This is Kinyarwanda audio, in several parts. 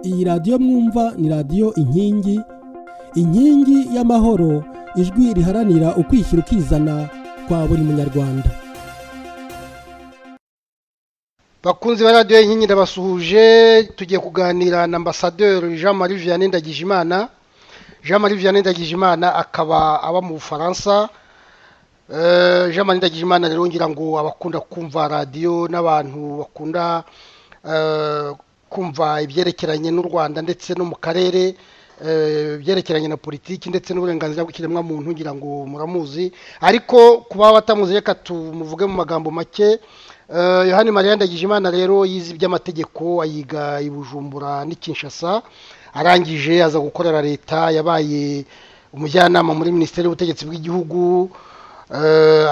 Iyi radiyo mwumva ni radiyo inkingi y'amahoro, ijwi riharanira ukwishyira ukizana kwa buri munyarwanda. Bakunzi ba radiyo inkingi ndabasuhuje. Tugiye kuganira na ambasaderi Jean-Marie Vianney Ndagijimana. Jean-Marie Vianney Ndagijimana akaba aba mu Bufaransa. Jean-Marie Ndagijimana rero ngira ngo abakunda kumva radiyo n'abantu bakunda kumva ibyerekeranye n'u Rwanda ndetse no mu karere, byerekeranye na politiki ndetse n'uburenganzira bw'ikiremwa muntu, ngira ngo muramuzi. Ariko kuba batamuzi reka tumuvuge mu magambo make. Yohani Maria Ndagijimana rero yize iby'amategeko, ayiga i Bujumbura n'i Kinshasa, arangije aza gukorera leta, yabaye umujyanama muri Minisiteri y'Ubutegetsi bw'Igihugu,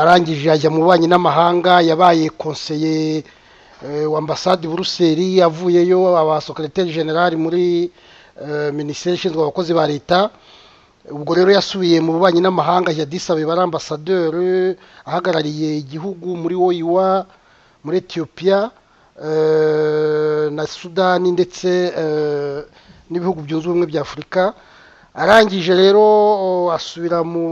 arangije ajya mu bubanyi n'amahanga, yabaye conseiller w'ambasade Buruseli, avuyeyo aba secrétaire général muri Minisiteri ishinzwe abakozi ba leta. Ubwo rero yasubiye mu bubanyi n'amahanga, Addis Abeba ari ambassadeur ahagarariye igihugu muri OIWA, muri Ethiopia na Sudani ndetse n'ibihugu byunze ubumwe bya Afurika. Arangije rero asubira mu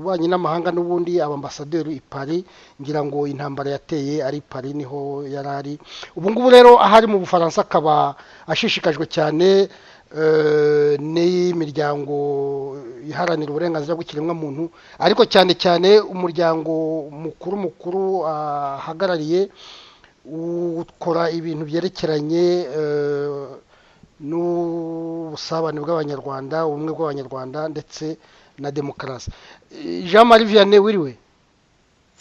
bubanyi n'amahanga n'ubundi aba ambassadeur i Paris, ngira ngo intambara yateye ari Paris niho yarari. Ubu ngubu rero ahari mu Bufaransa akaba ashishikajwe cyane n'imiryango iharanira uburenganzira bw'ikiremwa muntu, ariko cyane cyane umuryango mukuru ahagarariye ukora ibintu byerekeranye n'ubusabane bw'abanyarwanda, ubumwe bw'abanyarwanda ndetse na demokarasi. Jean-Marie Vianney, wiriwe?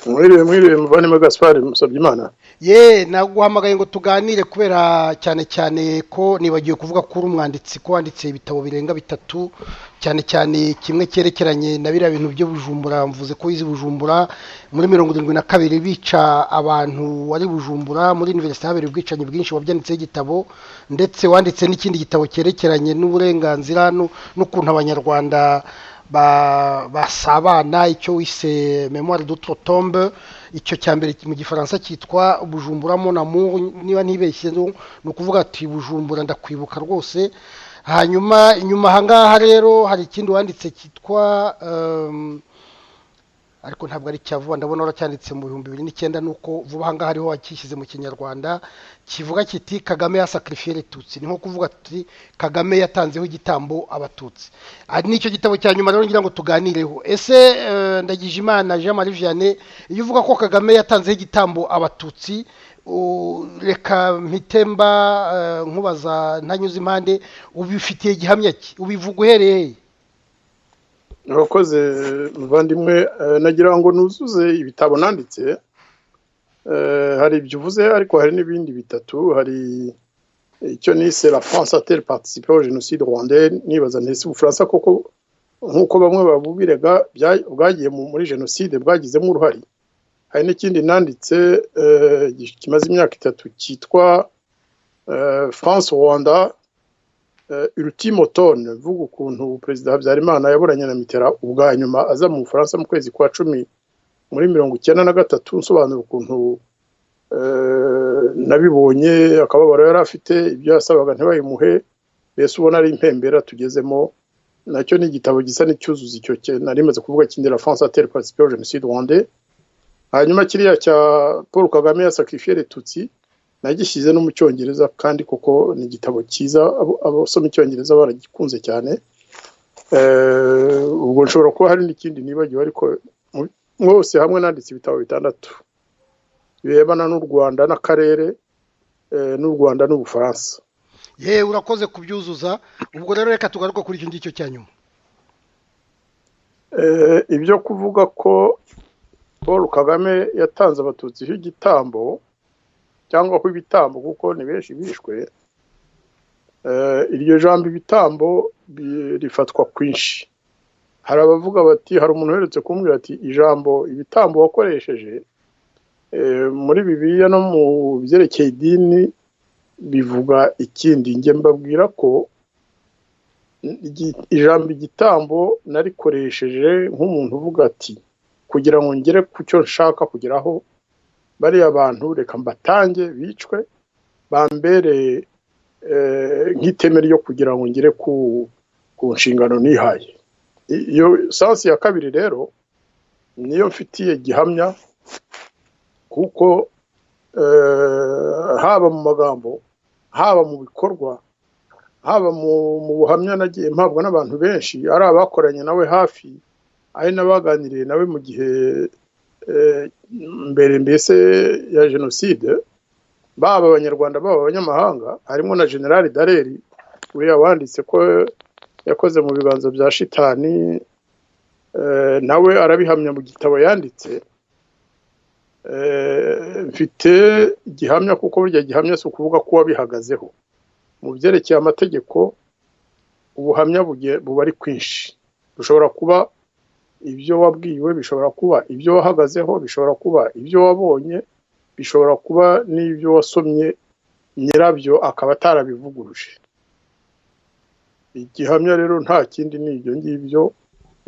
Mwiriwe muvandimwe Gaspard Musabyimana. Naguhamagaye ngo tuganire kubera cyane ko nibagiye kuvuga ko uri umwanditsi, ko wanditse ibitabo birenga 3, cyane kimwe cyerekeranye na biriya bintu byo Bujumbura. Mvuze ko yize Bujumbura muri 72 bica abantu wari Bujumbura, muri university habereye ubwicanyi bwinshi, wabyanditseho igitabo, ndetse wanditse n'ikindi gitabo cyerekeranye n'uburenganzira n'ukuntu abanyarwanda basabana, icyo wise Memoire d'Outre-Tombe. Icyo cyambere mu gifaransa cyitwa Bujumbura mon amour, niba ntibeshye no kuvuga ati Bujumbura ndakwibuka rwose. Hanyuma inyuma hangaha rero hari ikindi wanditse cyitwa ariko ntabwo ari cyavuba, ndabona waracyanditse mu 2009, nuko vuba hangaha hariho wakishyize mu Kinyarwanda, kivuga kiti Kagame yasacrifié les Tutsi. Ni nko kuvuga ati Kagame yatanzeho igitambo abatutsi. Ari nicyo gitabo cya nyuma rero ngira ngo tuganireho. Ese Ndagijimana Jean-Marie Vianney, iyo uvuga ko Kagame yatanzeho igitambo abatutsi, reka mpitemba nkubaza ntanyuze impande, ubifitiye gihamya ki? Ubivuga uhereye? Urakoze muvandimwe, nagira ngo nuzuze ibitabo nanditse. Hari ibyo uvuze ariko hari n'ibindi bitatu. Hari icyo nise La France a-t-elle participé au génocide rwandais, nibaza ntese Ubufaransa koko nkuko bamwe babubirega bwagiye muri génocide bwagizemo uruhari. Hari n'ikindi nanditse kimaze imyaka 3 cyitwa France Rwanda ultime automne, vuga ukuntu Perezida Habyarimana yaburanye na Mitterrand ubwa nyuma aza mu Bufaransa mu kwezi kwa 10 muri 1993, nsobanura ukuntu nabibonye, akababaro yari afite, ibyo yasabaga ntibayimuhe, mbese ubona ari impembera tugezemo. Nacyo ni igitabo gisa n'icyuzuzo icyo nari maze kuvuga kindi La France a-t-elle participé au génocide rwandais. Hanyuma kiriya cya Paul Kagame yasacrifié les Tutsi nagishyize no mu Cyongereza, kandi koko ni igitabo cyiza, abasoma Icyongereza baragikunze cyane. Ubwo nshobora kuba hari n'ikindi nibagiwe, ariko mwose hamwe nanditse ibitabo 6 birebana n'u Rwanda n'akarere, n'u Rwanda n'Ubufaransa. Urakoze kubyuzuza. Ubwo rero reka tugaruke kuri icyo ngicyo cya nyuma. Ibyo kuvuga ko Paul Kagame yatanze abatutsi igitambo cyangwa ko ibitambo, kuko ni benshi bishwe, iryo jambo ibitambo rifatwa kwinshi. Hari abavuga bati, hari umuntu uherutse kumbwira ati ijambo ibitambo wakoresheje muri Bibiliya no mu byerekeye idini bivuga ikindi. Nge mbabwira ko ijambo igitambo narikoresheje nk'umuntu uvuga ati kugira ngo ngere ku cyo nshaka kugeraho, bariya abantu reka mbatange bicwe, bambere nk'iteme ryo kugira ngo ngire ku nshingano nihaye. Iyo sansi ya kabiri rero niyo mfitiye gihamya, kuko haba mu magambo, haba mu bikorwa, haba mu buhamya nagiye mpabwa n'abantu benshi, ari abakoranye nawe hafi, ari n'abaganiriye nawe mu gihe mbere mbese ya jenoside, baba abanyarwanda baba abanyamahanga, harimo na General Dallaire uriya wanditse ko yakoze mu biganza bya shitani, nawe arabihamya mu gitabo yanditse. Mfite gihamya, kuko burya gihamya si ukuvuga ko wabihagazeho. Mu byerekeye amategeko, ubuhamya buba ari kwinshi. Bushobora kuba ibyo wabwiwe, bishobora kuba ibyo wahagazeho, bishobora kuba ibyo wabonye, bishobora kuba n'ibyo wasomye nyirabyo akaba atarabivuguruje. Igihamya rero nta kindi ni ibyo ngibyo.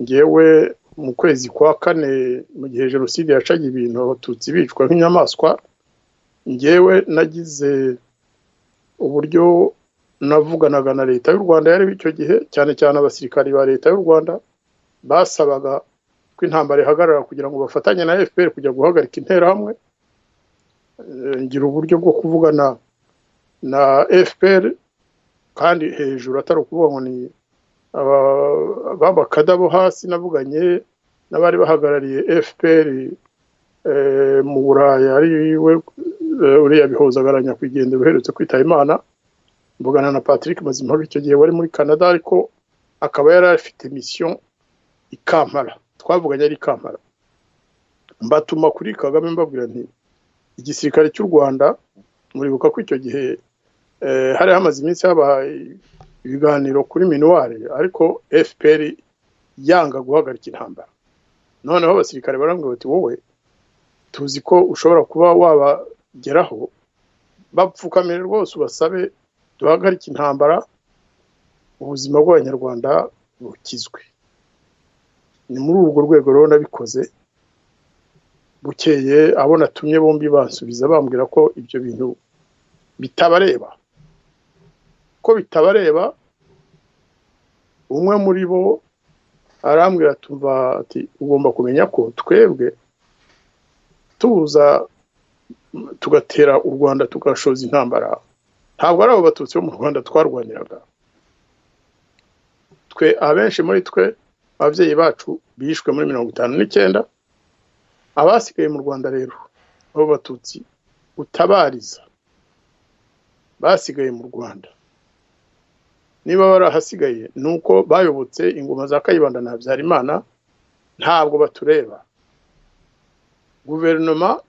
Ngewe mu kwezi kwa kane, mu gihe jenoside yacaga ibintu, abatutsi bicwa nk'inyamaswa, ngewe nagize uburyo navuganaga na leta y'u Rwanda yari icyo gihe, cyane cyane abasirikari ba leta y'u Rwanda basabaga ko intambara ihagarara kugira ngo bafatanye na FPR kujya guhagarika interahamwe. Ngira uburyo bwo kuvugana na FPR, kandi hejuru atari ukuvuga ngo ni babakada bo hasi. Navuganye n'abari bahagarariye FPR mu Burayi, ari we uriya Bihozagaranya kwigendera uherutse kwitaba Imana. Mvugana na Patrick Mazimpaka icyo gihe wari muri Canada, ariko akaba yari afite mission i Kampala. Twavuganye ari Kampala, mbatuma kuri Kagame mbabwira nti igisirikare cy'u Rwanda, muribuka ko icyo gihe hari hamaze iminsi haba ibiganiro kuri minuware, ariko FPR yanga guhagarika intambara. Noneho abasirikare barambwira bati wowe tuzi ko ushobora kuba wabageraho, bapfukamire rwose ubasabe duhagarike intambara, ubuzima bw'abanyarwanda bukizwe. Ni muri urwo rwego rero nabikoze. Bukeye abo natumye bombi bansubiza bambwira ko ibyo bintu bitabareba, ko bitabareba. Umwe muri bo arambwira ati ugomba kumenya ko twebwe tuza tugatera u Rwanda tugashoza intambara, ntabwo ari abo batutsi bo mu Rwanda twarwaniraga. Twe abenshi muri twe, ababyeyi bacu bishwe muri 59. Abasigaye mu Rwanda rero, abo batutsi utabariza basigaye mu Rwanda, niba barahasigaye nuko bayobotse ingoma za Kayibanda na Habyarimana, ntabwo batureba. Guverinoma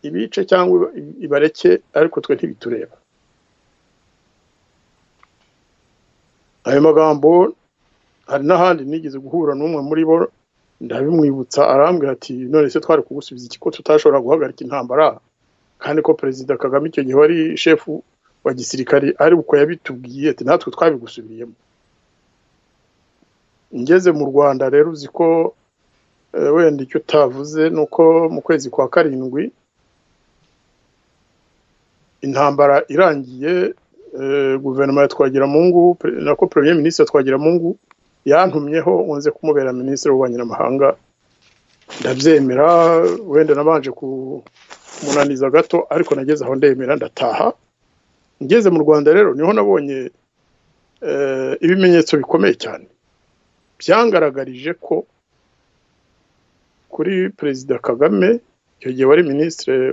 ibice cyangwa ibareke, ariko twe ntibitureba. Ayo magambo hari n'ahandi nigeze guhura n'umwe muri bo, ndabimwibutsa, arambwira ati none se twari kugusubiza iki ko tutashobora guhagarika intambara, kandi ko Perezida Kagame icyo gihe wari shefu wa gisirikari ari uko yabitubwiye, ati natwe twabigusubiriyemo. Ngeze mu Rwanda rero, uzi ko wenda icyo utavuze nuko mu kwezi kwa karindwi intambara irangiye, guverinoma ya Twagiramungu nako Premier Ministre Twagiramungu yantumyeho nze kumubera Ministre w'ububanyi n'amahanga. Ndabyemera, wenda nabanje kumunaniza gato, ariko nageze aho ndemera ndataha. Ngeze mu Rwanda rero niho nabonye ibimenyetso bikomeye cyane byangaragarije ko kuri Perezida Kagame icyo gihe wari Ministre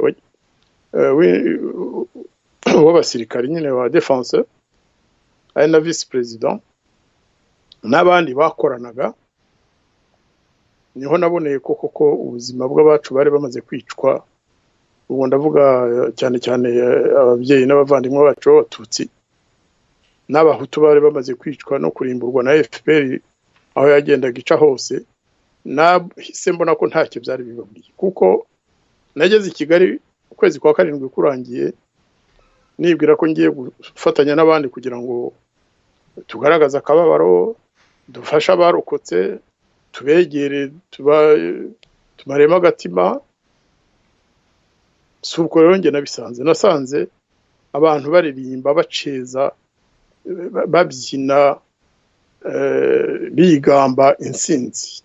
w'abasirikari nyine wa Defense, ari na Vice President n'abandi bakoranaga. Niho naboneye koko ubuzima bw'abacu bari bamaze kwicwa. Ubu ndavuga cyane cyane ababyeyi n'abavandimwe bacu b'abatutsi n'abahutu bari bamaze kwicwa no kurimburwa na FPR aho yagendaga ica hose. Nahise mbona ko ntacyo byari bibabwiye, kuko nageze i Kigali ukwezi kwa karindwi kurangiye, nibwira ko ngiye gufatanya n'abandi kugira ngo tugaragaza akababaro, dufashe abarokotse, tubegere, tumaremo agatima. Si ubwo rero njye nasanze abantu baririmba baceza babyina bigamba intsinzi.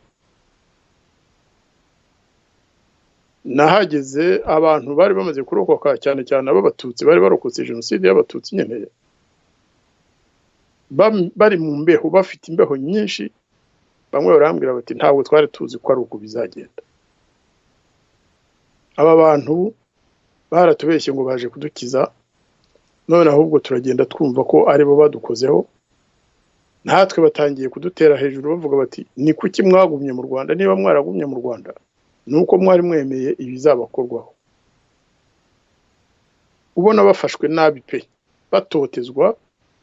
Nahageze abantu bari bamaze kurokoka cyane cyane ab'abatutsi bari barokotse jenoside y'abatutsi nyene, bari mu mbeho, bafite imbeho nyinshi. Bamwe barambwira bati ntabwo twari tuzi ko ari uko bizagenda. Aba bantu baratubeshye ngo baje kudukiza, none ahubwo turagenda twumva ko ari bo badukozeho. Natwe batangiye kudutera hejuru bavuga bati ni kuki mwagumye mu Rwanda? Niba mwaragumye mu Rwanda nuko mwari mwemeye ibizabakorwaho. Ubona bafashwe nabi pe, batotezwa,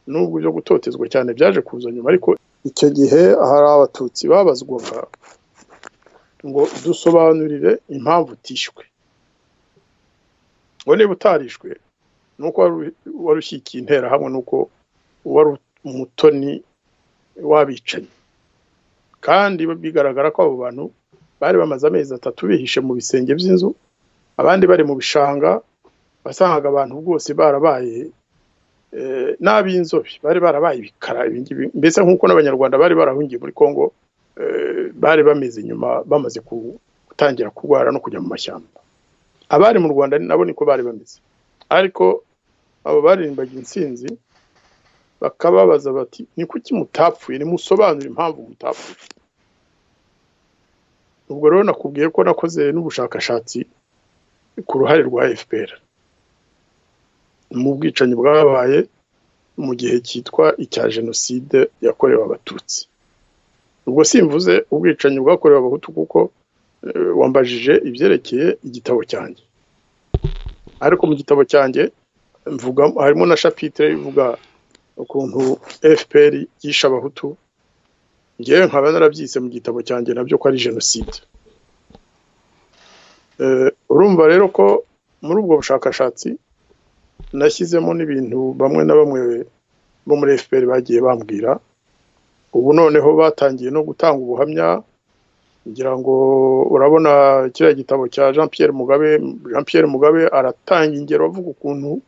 nubwo byo gutotezwa cyane byaje kuza nyuma, ariko icyo gihe hari abatutsi babazwaga ngo dusobanurire impamvu utishwe. Ngo niba utarishwe nuko wari ushyikiye intera hamwe, nuko wari umutoni w'abicanyi. Kandi bigaragara ko abo bantu bari bamaze amezi 3 bihishe mu bisenge by'inzu, abandi bari mu bishanga. Basangaga abantu bwose barabaye n'ab'inzobe, bari barabaye ibikara ibingibi, mbese nk'uko n'abanyarwanda bari barahungiye muri Kongo bari bameze nyuma bamaze gutangira kurwara no kujya mu mashyamba. Abari mu Rwanda nabo niko bari bameze, ariko abo baririmbaga intsinzi bakababaza bati ni kuki mutapfuye? Nimusobanure impamvu mutapfuye. Ubwo rero nakubwiye ko nakoze n'ubushakashatsi ku ruhare rwa FPR mu bwicanyi bwabaye mu gihe cyitwa icya jenoside yakorewe abatutsi. Ubwo simvuze ubwicanyi bwakorewe abahutu kuko wambajije ibyerekeye igitabo cyanjye, ariko mu gitabo cyanjye mvuga harimo na chapitre ivuga ukuntu FPR yisha abahutu. Ngewe nkaba narabyise mu gitabo cyanjye nabyo ko ari jenoside. Urumva rero ko muri ubwo bushakashatsi nashyizemo n'ibintu bamwe na bamwe bo muri FPR bagiye bambwira. Ubu noneho batangiye no gutanga ubuhamya, ngira ngo urabona kiriya gitabo cya Jean Pierre Mugabe aratanga ingero avuga ukuntu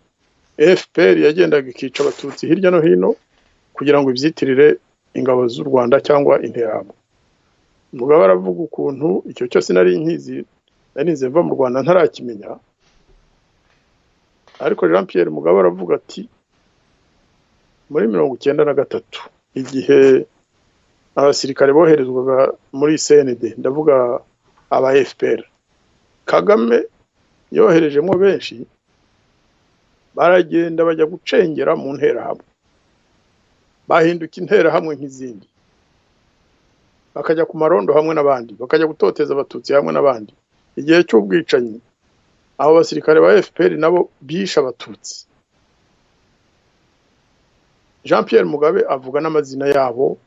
FPR yagendaga ikica abatutsi hirya no hino kugira ngo ibyitirire ingabo z'u Rwanda cyangwa interahamwe. Mugabe aravuga ukuntu icyo cyose nari nkize mva mu Rwanda ntarakimenya, ariko Jean Pierre Mugabe aravuga ati muri 1993 igihe abasirikare boherezwaga muri CND, ndavuga aba FPR, Kagame yoherejemo benshi, baragenda bajya gucengera mu nterahamwe, bahinduka interahamwe nk'izindi, bakajya ku marondo hamwe n'abandi, bakajya gutoteza abatutsi hamwe n'abandi. Igihe cy'ubwicanyi abo basirikare ba FPR nabo bisha abatutsi. Jean Pierre Mugabe avuga n'amazina yabo,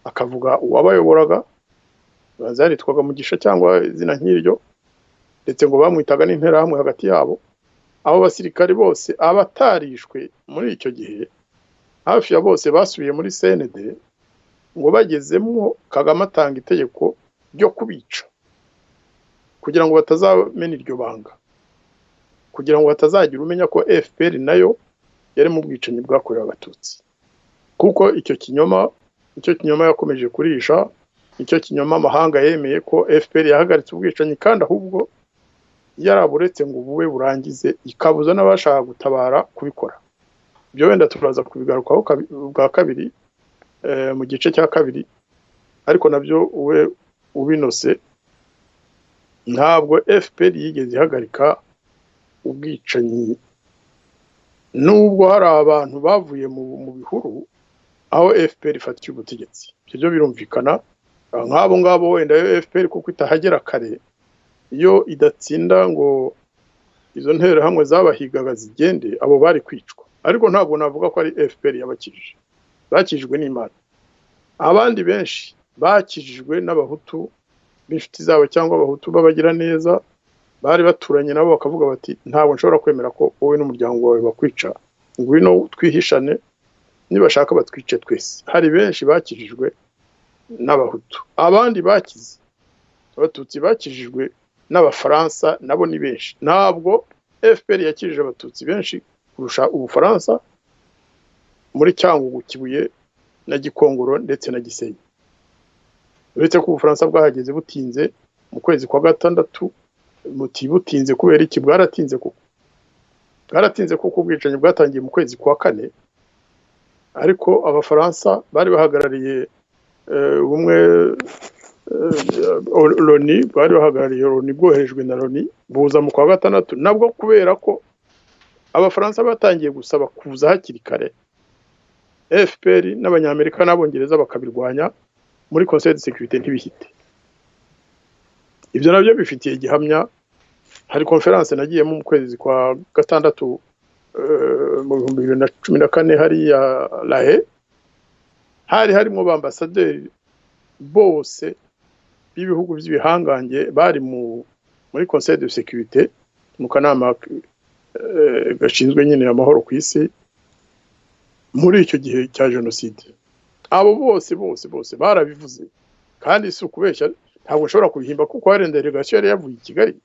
akavuga uwabayoboraga, bazaritwaga Mugisha cyangwa izina nk'iryo, ndetse ngo bamwitaga n'interahamwe hagati yabo. Abo basirikare bose abatarishwe muri icyo gihe hafi ya bose basubiye muri CND, ngo bagezemo Kagame atanga itegeko ryo kubica kugira ngo batazamena iryo banga, kugira ngo batazagira umenya ko FPR nayo yari mu bwicanyi bwakorewe abatutsi. Kuko icyo kinyoma yakomeje kurisha, icyo kinyoma amahanga yemeye ko FPR yahagaritse ubwicanyi, kandi ahubwo yaraburetse ngo bube burangize, ikabuza n'abashaka gutabara kubikora. Ibyo wenda turaza kubigarukaho bwa kabiri mu gice cya kabiri, ariko nabyo ubinose. Ntabwo FPR yigeze ihagarika ubwicanyi, nubwo hari abantu bavuye mu bihuru aho FPR ifatiye ubutegetsi. Ibyo birumvikana, nk'abo ngabo wenda FPR kuko itahagera kare, iyo idatsinda ngo izo nterahamwe zabahigaga zigende, abo bari kwicwa. Ariko ntabwo navuga ko ari FPR yabakijije, bakijijwe n'Imana. Abandi benshi bakijijwe n'abahutu b'inshuti zabo cyangwa abahutu babagira neza, bari baturanye nabo, bakavuga bati ntabwo nshobora kwemera ko wowe n'umuryango wawe bakwica, ngwino twihishane, nibashaka batwice twese. Hari benshi bakijijwe n'abahutu. Abandi bakize abatutsi bakijijwe n'abafaransa, nabo ni benshi. Ntabwo FPR yakijije abatutsi benshi ku kurusha Ubufaransa muri Cyangugu, Kibuye na Gikongoro ndetse na Gisenyi. Uretse ko Ubufaransa bwahageze butinze mu kwezi kwa gatandatu, butinze kubera iki? Bwaratinze kuko ubwicanyi bwatangiye mu kwezi kwa kane, ariko Abafaransa bari bahagarariye ubumwe Loni, bari bahagarariye Loni, bwoherejwe na Loni, buza mu kwa gatandatu, nabwo kubera ko Abafaransa batangiye gusaba kuza hakiri kare, FPR n'Abanyamerika n'Abongereza bakabirwanya muri Conseil de Sécurité ntibihite. Ibyo nabyo bifitiye gihamya. Hari conference nagiyemo mu kwezi kwa gatandatu mu 2014 hari ya Lahe, harimo bambasaderi bose b'ibihugu by'ibihangange bari muri Conseil de Sécurité, mu kanama gashinzwe nyine amahoro ku isi muri icyo gihe cya jenoside. Abo bose barabivuze, kandi si ukubeshya, ntabwo nshobora kubihimba kuko hari delegation yari yavuye i Kigali,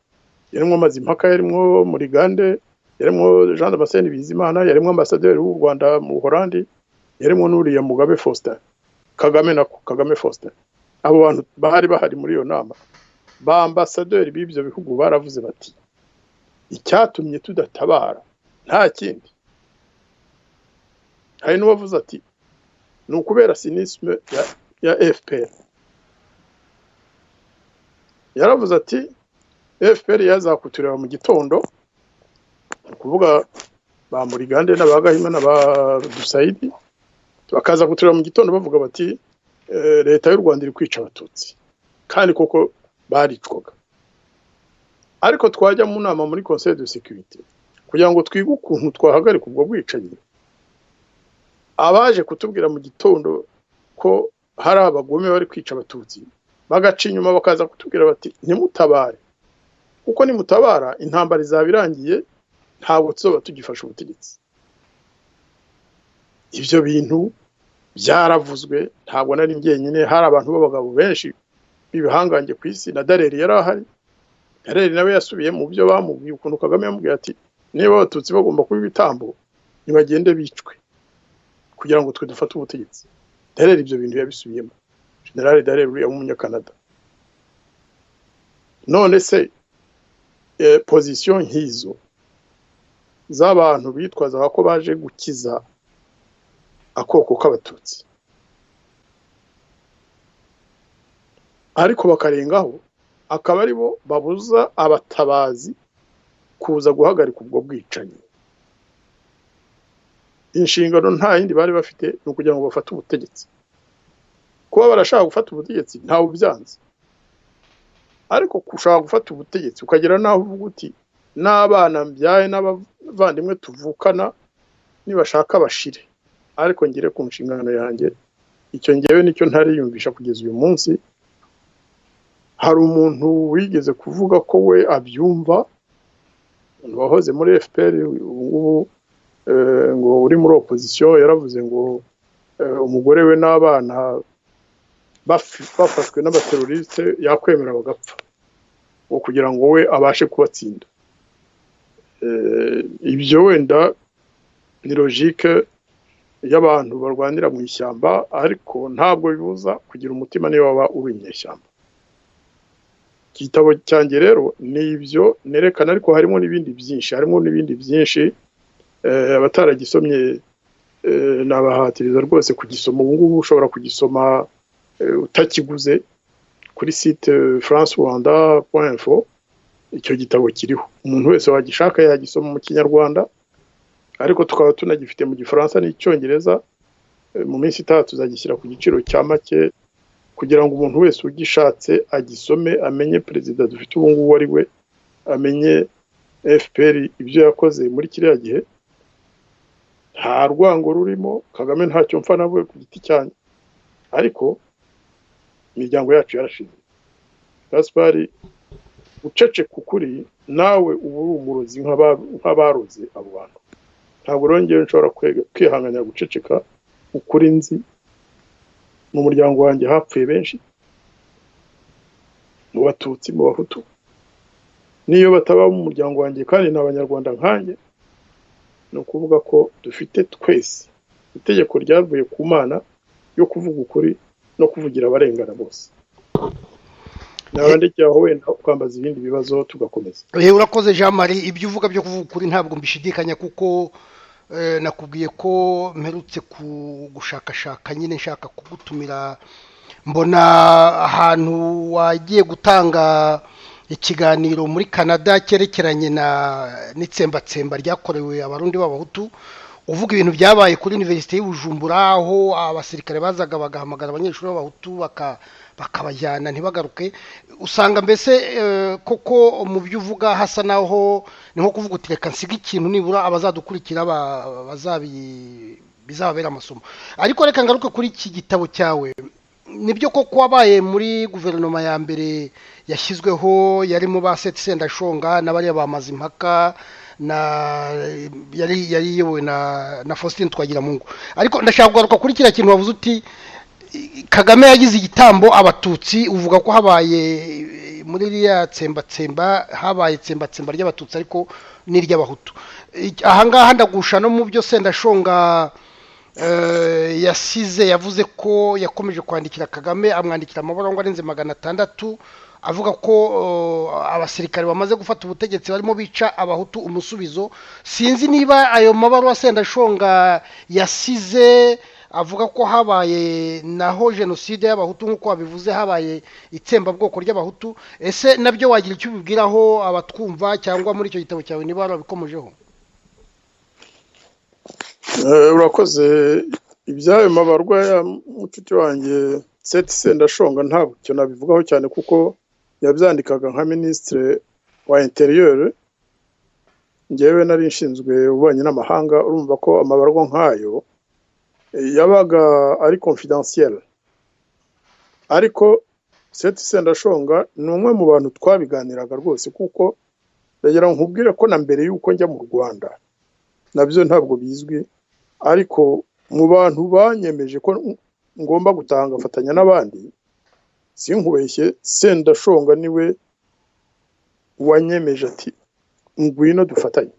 yarimo Mazimpaka, yarimo Murigande, yarimo Jean Damascene Bizimana, yarimo ambasaderi w'u Rwanda mu Buholandi, yarimo n'uriya Mugabe Faustin, Kagame Faustin. Abo bantu bahari muri iyo nama, ba ambasaderi b'ibyo bihugu baravuze bati icyatumye tudatabara nta kindi. Hari n'uwavuze ati ni ukubera cynisme ya FPR. Yaravuze ati FPR yazakutureba mu gitondo, kuvuga ba Murigande n'abagahima n'aba Dusaidi, bakaza kutureba mu gitondo bavuga bati leta y'u Rwanda iri kwica Abatutsi, kandi koko baricwaga. Ariko twajya mu nama muri Conseil de Sécurité kugira ngo twige ukuntu twahagarika ubwo bwicanyi, abaje kutubwira mu gitondo ko hari abagome bari kwica Abatutsi bagaca inyuma bakaza kutubwira bati ntimutabare, kuko nimutabara intambara izaba irangiye, ntabwo tuzoba tugifasha ubutegetsi. Ibyo bintu byaravuzwe, ntabwo nari njyenyine, hari abantu b'abagabo benshi bibihangange ku isi, na Dallaire yari ahari. Dallaire nawe yasubiye mu byo bamubwiye, ukuntu Kagame yamubwiye ati niba Abatutsi bagomba kuba ibitambo nibagende bicwe kugira ngo twe dufate ubutegetsi. Dallaire ibyo bintu yabisubiyemo, General Dallaire uriya w'umunyakanada. None se position nk'izo z'abantu bitwaza ko baje gukiza akoko k'Abatutsi, ariko bakarengaho akaba ari bo babuza abatabazi kuza guhagarika ubwo bwicanyi. Inshingano nta yindi bari bafite, ni ukugira ngo bafate ubutegetsi. Kuba barashaka gufata ubutegetsi ntawe byanze, ariko kushaka gufata ubutegetsi ukagera naho uvuga uti n'abana mbyaye n'abavandimwe tuvukana nibashaka bashire, ariko ngire ku nshingano yanjye. Icyo ngewe nicyo ntariyumvisha kugeza uyu munsi. Hari umuntu wigeze kuvuga ko we abyumva, wahoze muri FPR ubu ngo uri muri opposition, yaravuze ngo umugore we n'abana bafashwe n'abateroriste yakwemera bagapfa, ngo kugira ngo we abashe kubatsinda. Ibyo wenda ni logique y'abantu barwanira mu ishyamba, ariko ntabwo bibuza kugira umutima niyo waba uri inyeshyamba. Igitabo cyanjye rero ni ibyo nerekana, ariko harimo n'ibindi byinshi, abataragisomye nabahatiriza rwose kugisoma. Ubu ngubu ushobora kugisoma utakiguze kuri site francerwanda.info. icyo gitabo kiriho, umuntu wese wagishaka yagisoma mu Kinyarwanda, ariko tukaba tunagifite mu Gifaransa n'Icyongereza. Mu minsi itatu tuzagishyira ku giciro cya make kugira ngo umuntu wese ugishatse agisome, amenye perezida dufite ubu ngubu ari we, amenye FPR ibyo yakoze muri kiriya gihe. Nta rwango rurimo, Kagame ntacyo mpfa nawe ku giti cyanjye, ariko imiryango yacu yarashize. Gaspard, uceceka ukuri nawe ubu uri umurozi nk'abaroze abo bantu. Ntabwo rongeye nshobora kwihanganya guceceka ukuri nzi. Mu muryango wanjye hapfuye benshi, mu Batutsi, mu Bahutu, niyo bataba mu muryango wanjye kandi n'Abanyarwanda nkanjye, ni ukuvuga ko dufite twese itegeko ryavuye ku Mana yo kuvuga ukuri no kuvugira abarengana bose. Nabandikira aho wenda ukambaza ibindi bibazo tugakomeza. Urakoze Jean Marie, ibyo uvuga byo kuvuga ukuri ntabwo mbishidikanya kuko nakubwiye ko mperutse gushakashaka nyine nshaka kugutumira, mbona ahantu wagiye gutanga ikiganiro muri Canada cyerekeranye n'itsembatsemba ryakorewe abarundi b'abahutu, uvuga ibintu byabaye kuri Université y'Ubujumbura aho abasirikare bazaga bagahamagara abanyeshuri b'abahutu bakabajyana ntibagaruke. Usanga mbese koko mu byo uvuga hasa naho ni nko kuvuga uti reka nsiga ikintu nibura abazadukurikira bizababera amasomo. Ariko reka ngaruke kuri iki gitabo cyawe. Nibyo koko wabaye muri guverinoma ya mbere yashyizweho yarimo ba Seth Sendashonga n'abari bamaze impaka yari yewe na Faustin Twagiramungu. Ariko ndashaka kugaruka kuri kiriya kintu wavuze uti Kagame yagize igitambo abatutsi, uvuga ko habaye muri iriya tsembatsemba habaye tsembatsemba ry'abatutsi ariko n'iry'abahutu. Ahangaha ndagusha no mu byo Sendashonga yasize, yavuze ko yakomeje kwandikira Kagame, amwandikira amabaruwa arenze 600 avuga ko abasirikare bamaze gufata ubutegetsi barimo bica abahutu umusubizo. Sinzi niba ayo mabaruwa Sendashonga yasize avuga ko habaye naho jenoside y'abahutu nk'uko wabivuze, habaye itsembabwoko ry'abahutu. Ese nabyo wagira icyo ubibwiraho abatwumva cyangwa muri icyo gitabo cyawe niba warabikomojeho? Urakoze. Ibyayo mabarwa ya mucuti wanjye Seth Sendashonga ntabwo cyo nabivugaho cyane kuko yabyandikaga nka ministre wa interieur, njyewe nari nshinzwe ubanye n'amahanga. Urumva ko amabarwa nkayo yabaga ari confidentiel, ariko Seth Sendashonga ni umwe mu bantu twabiganiraga rwose, kuko ndagira nkubwire ko na mbere yuko njya mu Rwanda nabyo ntabwo bizwi, ariko mu bantu banyemeje ko ngomba gutanga afatanya n'abandi, sinkubeshye, Sendashonga niwe wanyemeje ati ngwino dufatanye.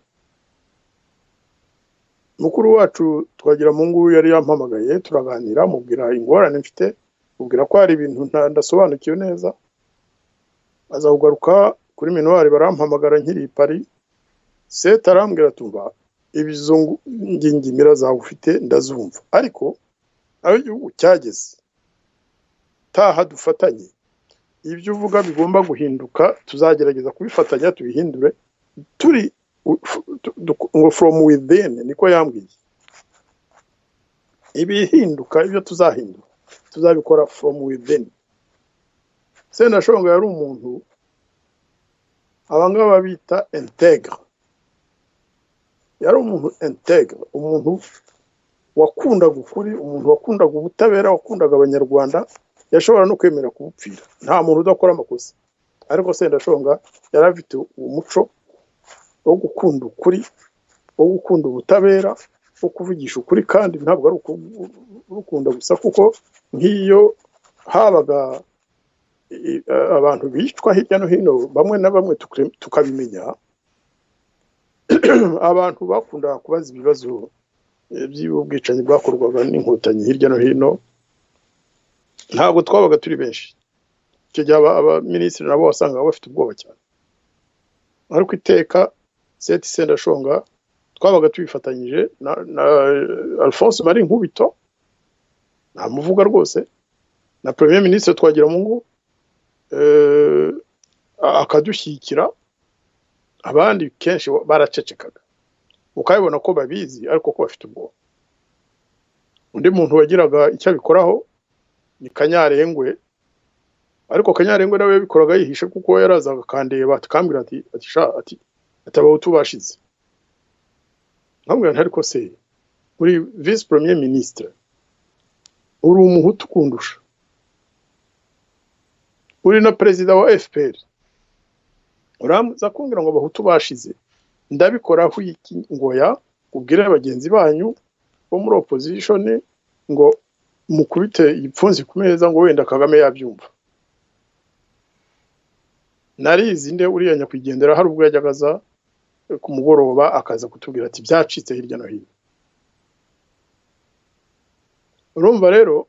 Mukuru wacu Twagiramungu yari yampamagaye turaganira, mubwira ingorane mfite, mubwira ko hari ibintu ndasobanukiwe neza. Aza kugaruka kuri minuwari barampamagara nkiri i Paris. Seth arambwira tumva ibizo ngingimira zawe ufite ndazumva, ariko aho igihugu cyageze taha dufatanye, ibyo uvuga bigomba guhinduka, tuzagerageza kubifatanya tubihindure turi ngo from within, niko yambwiye. Ibihinduka ibyo tuzahindura tuzabikora from within. Sendashonga yari umuntu abangaba bita integre, yari umuntu integre, umuntu wakundaga ukuri, umuntu wakundaga ubutabera, wakundaga abanyarwanda, yashobora no kwemera kubupfira. Nta muntu udakora amakosa, ariko Sendashonga yari afite umuco wo gukunda ukuri, wo gukunda ubutabera, wo kuvugisha ukuri, kandi ntabwo ari urukunda gusa, kuko nk'iyo habaga abantu bicwa hirya no hino, bamwe na bamwe tukabimenya, abantu bakunda kubaza ibibazo by'ubwicanyi bwakorwaga n'inkotanyi hirya no hino, ntabwo twabaga turi benshi. Icyo gihe abaminisitiri nabo wasangaga bafite ubwoba cyane, ariko iteka Seth Sendashonga twabaga tubifatanyije na Alphonse Marie Nkubito, namuvuga rwose, na Premier Ministre Twagiramungu akadushyikira. Abandi kenshi baracecekaga, ukabibona ko babizi ariko ko bafite ubwoba. Undi muntu wagiraga icyo abikoraho ni Kanyarengwe, ariko Kanyarengwe nawe yabikoraga yihishe, kuko yarazaga kandeba akambwira ati abahutu bashize. Nkambwira nti ariko se uri vice premier ministre, uri umuhutu kundusha, uri na perezida wa FPR, uramuza kumbwira ngo abahutu bashize, ndabikoraho iki? Ngoya ubwire bagenzi banyu bo muri opposition ngo mukubite igipfunsi ku meza ngo wenda Kagame yabyumva. Narizi nde uriya nyakwigendera hari ubwo yajyagaza ku mugoroba akaza kutubwira ati byacitse hirya no hino. Urumva rero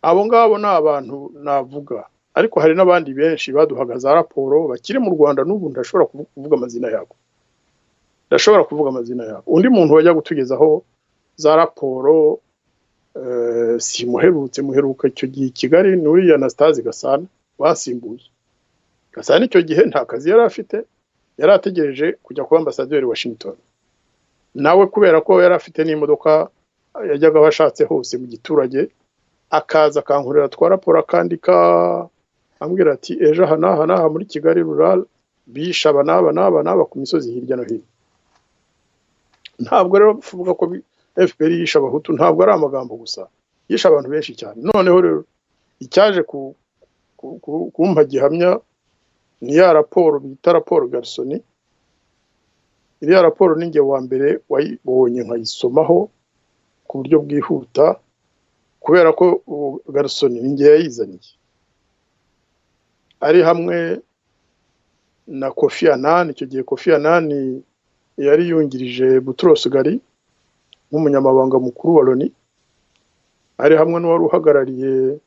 abo ngabo ni abantu navuga, ariko hari n'abandi benshi baduhaga za raporo bakiri mu Rwanda n'ubu ndashobora kuvuga amazina yabo, undi muntu wajya gutugezaho za raporo si muheruka icyo gihe Kigali n'uriya Anastase Gasana basimbuye. Gasana icyo gihe nta kazi yari afite, yari ategereje kujya kuba ambasaderi Washington. Nawe kubera ko yari afite n'imodoka yajyaga bashatse hose mu giturage, akaza akankurira twa raporo akandika ambwira ati ejo hanaha muri Kigali rural bisha abanaba ku misozi hirya no hino. Ntabwo rero bivuga ko FPR yisha abahutu, ntabwo ari amagambo gusa, yisha abantu benshi cyane. Noneho rero icyaje kumpa gihamya ni ya raporo bita raporo Garçoni. Iriya raporo ninjye wa mbere wayibonye nkayisomaho ku buryo bwihuta, kubera ko Garçoni ninjye yayizaniye, ari hamwe na Kofi Annan. Icyo gihe Kofi Annan yari yungirije Boutros Ghali nk'umunyamabanga mukuru wa Loni, ari hamwe n'uwari uhagarariye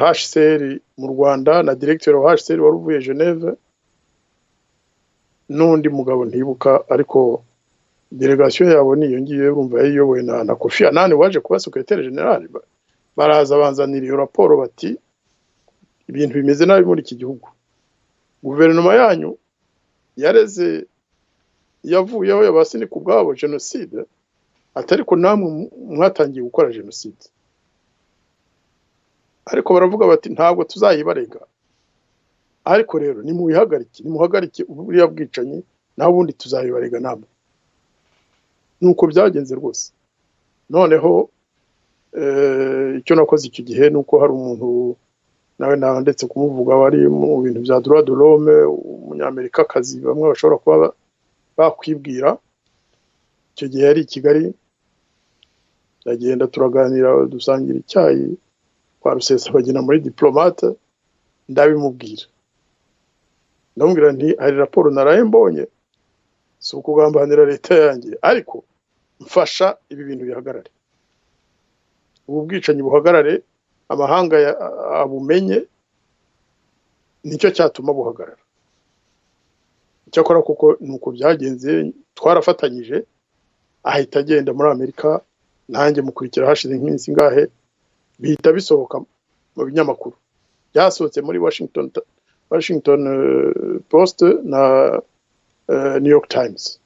HCR mu Rwanda na directeur wa HCR wari uvuye Geneve, n'undi mugabo ntibuka, ariko delegation yabo niyo ngiye urumva yayiyobowe na Kofi Annan waje kuba secrétaire général. Baraza banzanira iyo raporo bati ibintu bimeze nabi muri iki gihugu, guverinoma yanyu yareze yavuyeho yabasini ku bwabo genocide, atari ko namwe mwatangiye gukora genocide. Ariko baravuga bati ntabwo tuzayibarega, ariko rero nimuhagarike buriya bwicanyi, naho ubundi tuzayibarega namwe. Nuko byagenze rwose. Noneho icyo nakoze icyo gihe nuko hari umuntu nawe ndetse kumuvuga wari mu bintu bya droit de l'homme, umunyamerikakazi bamwe bashobora kuba bakwibwira. Icyo gihe yari i Kigali, ndagenda turaganira dusangira icyayi kwa Rusesabagina muri diplomate, ndabimubwira. Ndamubwira nti hari raporo naraye mbonye, si ukugambanira leta yanjye, ariko mfasha ibi bintu bihagarare, ubu bwicanyi buhagarare, amahanga abumenye, nicyo cyatuma buhagarara. Cyakora kuko nuko byagenze, twarafatanyije, ahita agenda muri Amerika, nanjye mukurikira hashize nk'iminsi ngahe, bihita bisohoka mu binyamakuru. Byasohotse muri Washington Post na New York Times.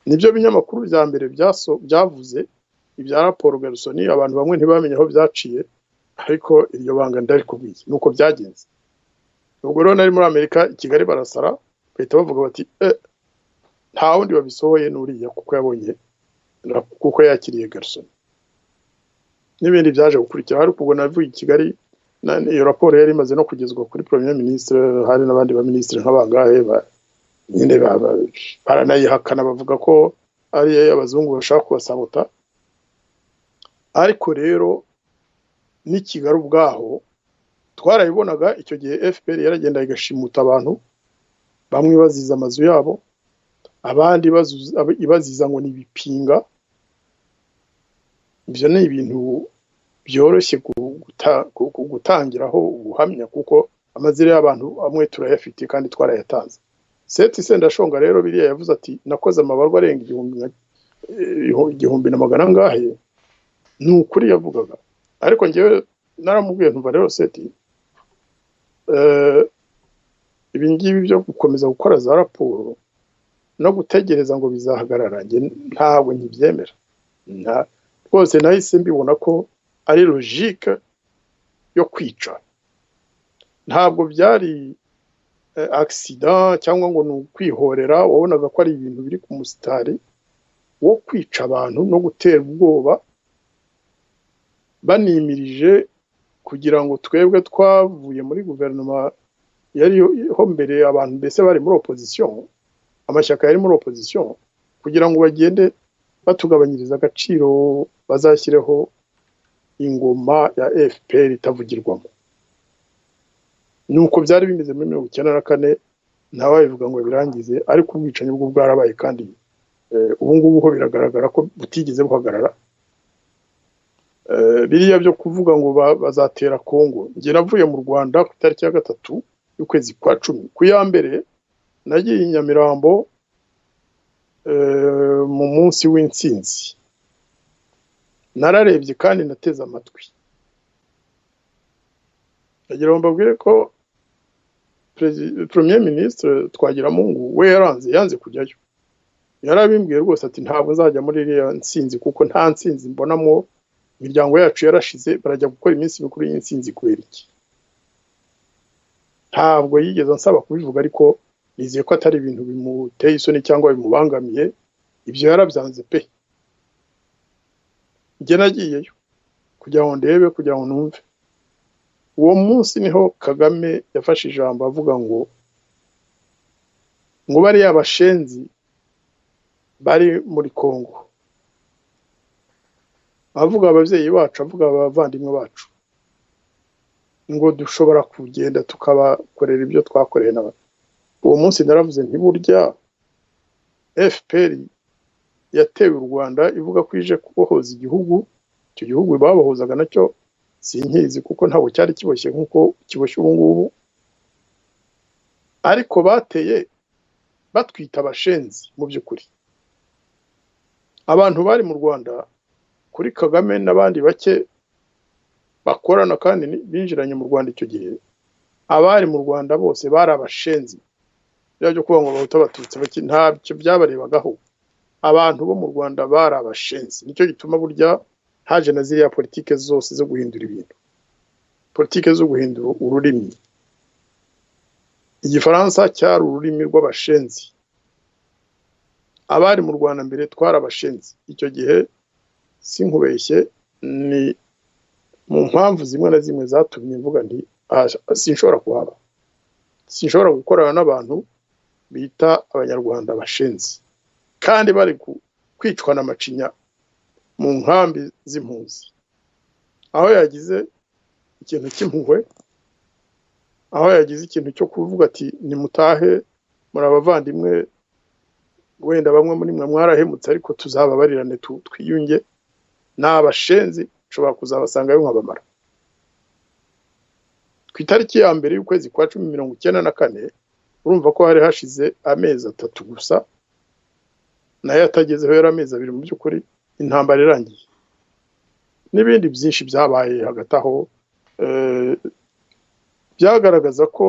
Nibyo binyamakuru bya mbere byavuze ibya raporo Garçoni. Abantu bamwe ntibamenye aho byaciye, ariko iryo banga ndari kubwiye nuko byagenze. Ubwo rero nari muri Amerika i Kigali barasara, bahita bavuga bati nta wundi wabisohoye n'uriya kuko yakiriye Garçoni. N'ibindi byaje gukurikira, ariko ubwo navuye i Kigali iyo raporo yari imaze no kugezwa kuri Premier Ministre, hari n'abandi ba ministre nk'abangahe nyine baranayihakana, bavuga ko ari abazungu bashaka kubasabota. Ariko rero ni Kigali ubwaho twarayibonaga. Icyo gihe FPR yaragenda igashimuta abantu, bamwe baziza amazu yabo, abandi ibaziza ngo nibipinga. Ibyo ni ibintu byoroshye gutangiraho ubuhamya, kuko amazina y'abantu amwe turayafite kandi twarayatanze. Seti Sendashonga rero biriya yavuze ati nakoze amabarwa arenga 1,000 ngahe, ni ukuri yavugaga. Ariko ngewe naramubwiye ntumva rero Seti, ibi ngibi byo gukomeza gukora za raporo no gutegereza ngo bizahagarara, ntabwo nkibyemera. Rwose nahise mbibona ko ari logique yo kwica, ntabwo byari accident cyangwa ngo ni ukwihorera. Wabonaga ko ari ibintu biri ku musitari wo kwica abantu no gutera ubwoba, banimirije kugira ngo twebwe twavuye muri guverinoma yariho mbere, abantu mbese bari muri opposition, amashyaka yari muri opposition, kugira ngo bagende batugabanyiriza agaciro, bazashyireho ingoma ya FPR itavugirwamo. Nuko byari bimeze muri 1994 nawe bivuga ngo birangize, ariko ubwicanyi bwo bwarabaye kandi ubu ngubu ho biragaragara ko butigeze buhagarara. Biriya byo kuvuga ngo bazatera Kongo, njye navuye mu Rwanda ku itariki ya 3 y'ukwezi kwa 10, ku ya mbere nagiye i Nyamirambo mu munsi w'intsinzi, nararebye kandi nateze amatwi. Nagira ngo mbabwire ko Premier Ministre Twagiramungu we yanze kujyayo. Yarabimbwiye rwose ati ntabwo nzajya muri iriya ntsinzi kuko nta ntsinzi mbonamo, imiryango yacu yarashize, barajya gukora iminsi mikuru y'intsinzi kubera iki. Ntabwo yigeze ansaba kubivuga, ariko nizeye ko atari ibintu bimuteye isoni cyangwa bimubangamiye, ibyo yarabyanze pe. Njye nagiyeyo kugira ngo ndebe, kugira ngo numve. Uwo munsi niho Kagame yafashe ijambo avuga ngo bari abashenzi bari muri Kongo, avuga ababyeyi bacu, avuga abavandimwe bacu, ngo dushobora kugenda tukabakorera ibyo twakoreye n'abandi. Uwo munsi naravuze nti burya FPR yatewe u Rwanda ivuga ko ije kubohoza igihugu, icyo gihugu babohozaga nacyo sinkizi kuko ntabwo cyari kiboshye nk'uko kiboshye ubu ngubu, ariko bateye batwita abashenzi. Mu by'ukuri abantu bari mu Rwanda kuri Kagame n'abandi bake bakorana kandi binjiranye mu Rwanda icyo gihe, abari mu Rwanda bose bari abashenzi. Byo kuvuga ngo bahuta Abatutsi ntabyo byabarebagaho. Abantu bo mu Rwanda bari abashenzi. Nicyo gituma burya haje na ziriya politike zose zo guhindura ibintu, politike zo guhindura ururimi. Igifaransa cyari ururimi rw'abashenzi. Abari mu Rwanda mbere twari abashenzi. Icyo gihe sinkubeshye, ni mu mpamvu zimwe na zimwe zatumye mvuga nti sinshobora kuhaba, sinshobora gukorana n'abantu bita abanyarwanda bashenzi kandi bari kwicwa n'amacinya mu nkambi z'impunzi. Aho yagize ikintu cy'impuhwe, aho yagize ikintu cyo kuvuga ati nimutahe muri abavandimwe, wenda bamwe muri mwe mwarahemutse ariko tuzababarirane twiyunge, n'abashenzi nshobora kuzabasanga nkabamara. Ku itariki ya mbere y'ukwezi kwa 10/94 urumva ko hari hashize amezi 3 gusa, nayo atagezeho yari amezi 2 mu by'ukuri, intambara irangiye. N'ibindi byinshi byabaye hagati aho byagaragaza ko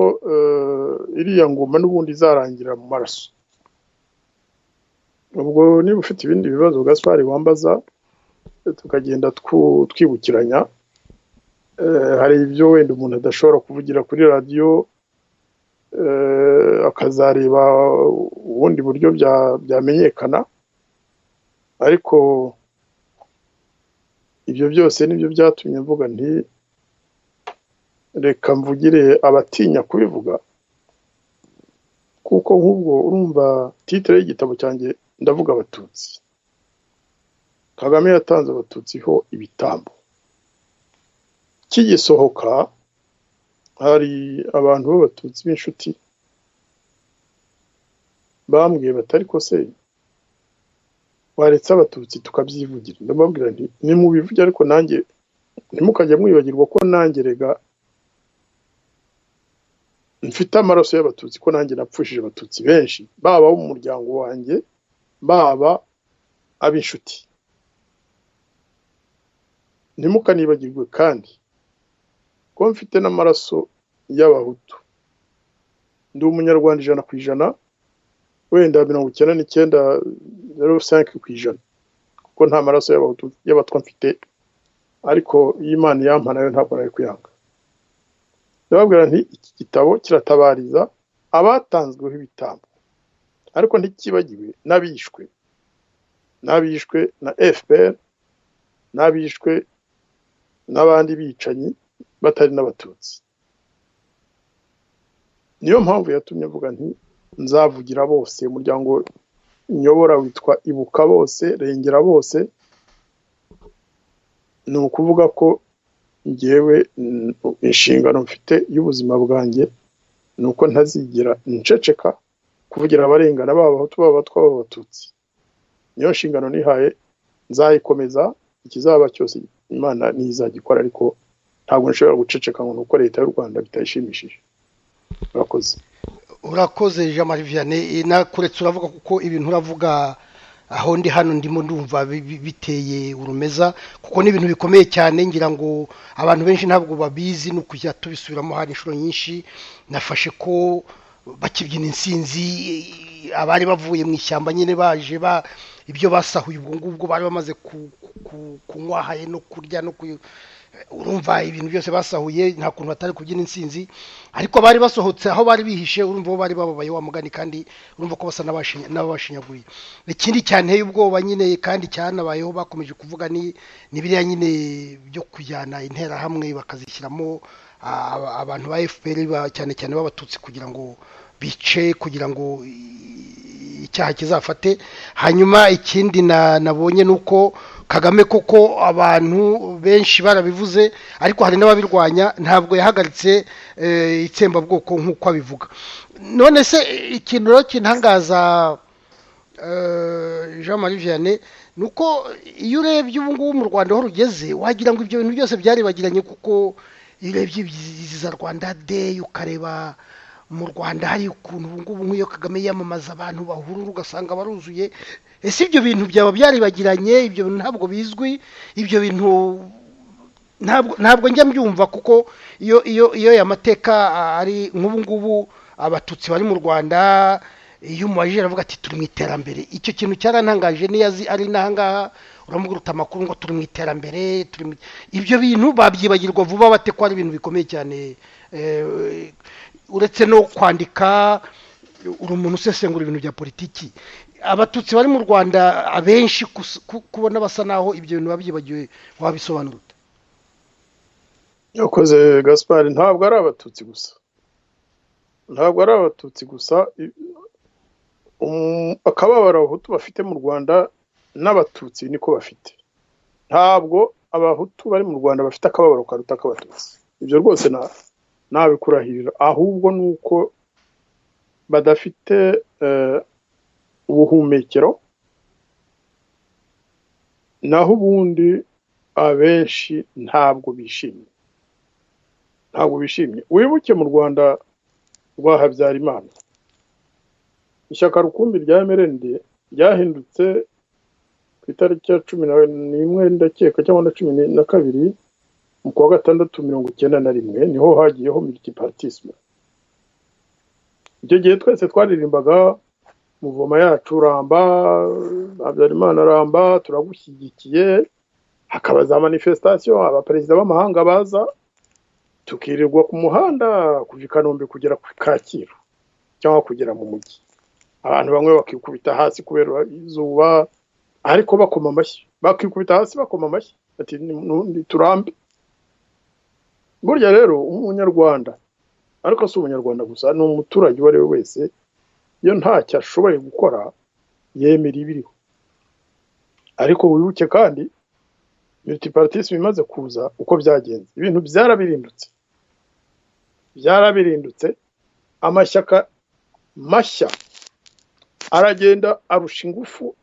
iriya ngoma n'ubundi izarangira mu maraso. Ubwo niba ufite ibindi bibazo Gaspard wambaza tukagenda twibukiranya. Hari ibyo wenda umuntu adashobora kuvugira kuri radio, akazareba ubundi buryo byamenyekana, ariko ibyo byose nibyo byatumye mvuga nti reka mvugire abatinya kubivuga, kuko nk'ubwo urumva titre y'igitabo cyanjye ndavuga Abatutsi. Kagame yatanze Abatutsi ho ibitambo. Kigisohoka hari abantu b'Abatutsi b'inshuti bambwiye batari ko se waretse Abatutsi tukabyivugira. Ndababwira nti nimubivuge, ariko nanjye ntimukajya mwibagirwa ko nanjye rega mfite amaraso y'Abatutsi, ko nanjye napfushije Abatutsi benshi, baba mu muryango wanjye, baba ab'inshuti. Ntimukanibagirwe kandi ko mfite n'amaraso y'Abahutu. Ndi umunyarwanda 100%, wenda 99.05%, kuko nta maraso y'Abahutu y'Abatwa mfite, ariko Imana yampa nayo ntabwo nari kuyanga. Ndababwira nti iki gitabo kiratabariza abatanzweho ibitambo, ariko ntikibagiwe n'abishwe na FPR, n'abishwe n'abandi bicanyi batari n'Abatutsi. Niyo mpamvu yatumye mvuga nti nzavugira bose. Umuryango nyobora witwa Ibuka Bose, Rengera Bose. Ni ukuvuga ko ngewe inshingano mfite y'ubuzima bwanjye nuko ntazigera nceceka kuvugira abarengana b'abahutu b'abatwa b'abatutsi. Niyo nshingano nihaye, nzayikomeza, ikizaba cyose Imana nizagikora, ariko ntabwo nshobora guceceka ngo nuko leta y'u Rwanda bitayishimishije. Urakoze Jean Marie Vianney, nakuretse uravuga kuko ibintu uravuga aho ndi hano ndimo ndumva biteye urumeza, kuko ni ibintu bikomeye cyane, ngira ngo abantu benshi ntabwo babizi, no kujya tubisubiramo hari inshuro nyinshi. Nafashe ko bakibyina insinzi abari bavuye mu ishyamba nyine baje ibyo basahuye ubwo ngubwo bari bamaze kunywa haye no kurya no urumva ibintu byose basahuye, nta kuntu batari kubyina insinzi, ariko bari basohotse aho bari bihishe, urumva bo bari bababaye wa mugani, kandi urumva ko basa n'abashinyaguriye. Ikindi cyane y'ubwoba nyine kandi cyanabayeho bakomeje kuvuga ni biriya nyine byo kujyana intera hamwe bakazishyiramo abantu ba FPR cyane cyane b'abatutsi kugira ngo bice, kugira ngo icyaha kizafate. Hanyuma ikindi nabonye nuko Kagame koko abantu benshi barabivuze, ariko hari n'ababirwanya, ntabwo yahagaritse itsembabwoko nk'uko abivuga. None se ikintu rero kintangaza Jean Marie Vianney nuko iyo urebye ubu ngubu mu Rwanda aho rugeze, wagira ngo ibyo bintu byose byaribagiranye, kuko iyo urebye za Rwanda Day ukareba mu Rwanda hari ukuntu ubu ngubu nk'iyo Kagame yamamaza abantu bahurura ugasanga baruzuye. Ese ibyo bintu byaba byaribagiranye? Ibyo bintu ntabwo bizwi, ibyo bintu ntabwo njya mbyumva, kuko iyo amateka ari nk'ubu ngubu abatutsi bari mu Rwanda, iyo umubajije aravuga ati turi mu iterambere. Icyo kintu cyarantangaje, niyo ari n'ahangaha uramubwira utamakuru ngo turi mu iterambere, ibyo bintu babyibagirwa vuba bate ko ari ibintu bikomeye cyane. Uretse no kwandika, uri umuntu usesengura ibintu bya politiki, abatutsi bari mu Rwanda abenshi kubona basa naho ibyo bintu babyibagiwe, wabisobanura ute? Yakoze Gaspard, ntabwo ari abatutsi gusa, akababaro abahutu bafite mu Rwanda n'abatutsi niko bafite. Ntabwo abahutu bari mu Rwanda bafite akababaro karuta k'abatutsi, ibyo rwose nabikurahirira, ahubwo nuko badafite ubuhumekero, naho ubundi abenshi ntabwo bishimye. Wibuke mu Rwanda rwa Habyarimana, ishyaka rukumbi rya MRND ryahindutse ku itariki ya 11 ndakeka cyangwa na 12 mu kwa gatandatu 1991, niho hagiyeho multipartisme. Icyo gihe twese twaririmbaga muvoma yacu ramba, Habyarimana ramba, turagushyigikiye. Hakaba za manifestation, abaperezida b'amahanga baza, tukirirwa ku muhanda kuva i Kanombe kugera ku Kacyiru cyangwa kugera mu mujyi. Abantu bamwe bakikubita hasi kubera izuba, ariko bakoma amashyi, ati turambe. Burya rero umunyarwanda, ariko si umunyarwanda gusa, ni umuturage uwo ari we wese, iyo ntacyo ashoboye gukora yemera ibiriho. Ariko wibuke kandi multipartisme imaze kuza uko byagenze, ibintu byarabirindutse, amashyaka mashya aragenda arusha ingufu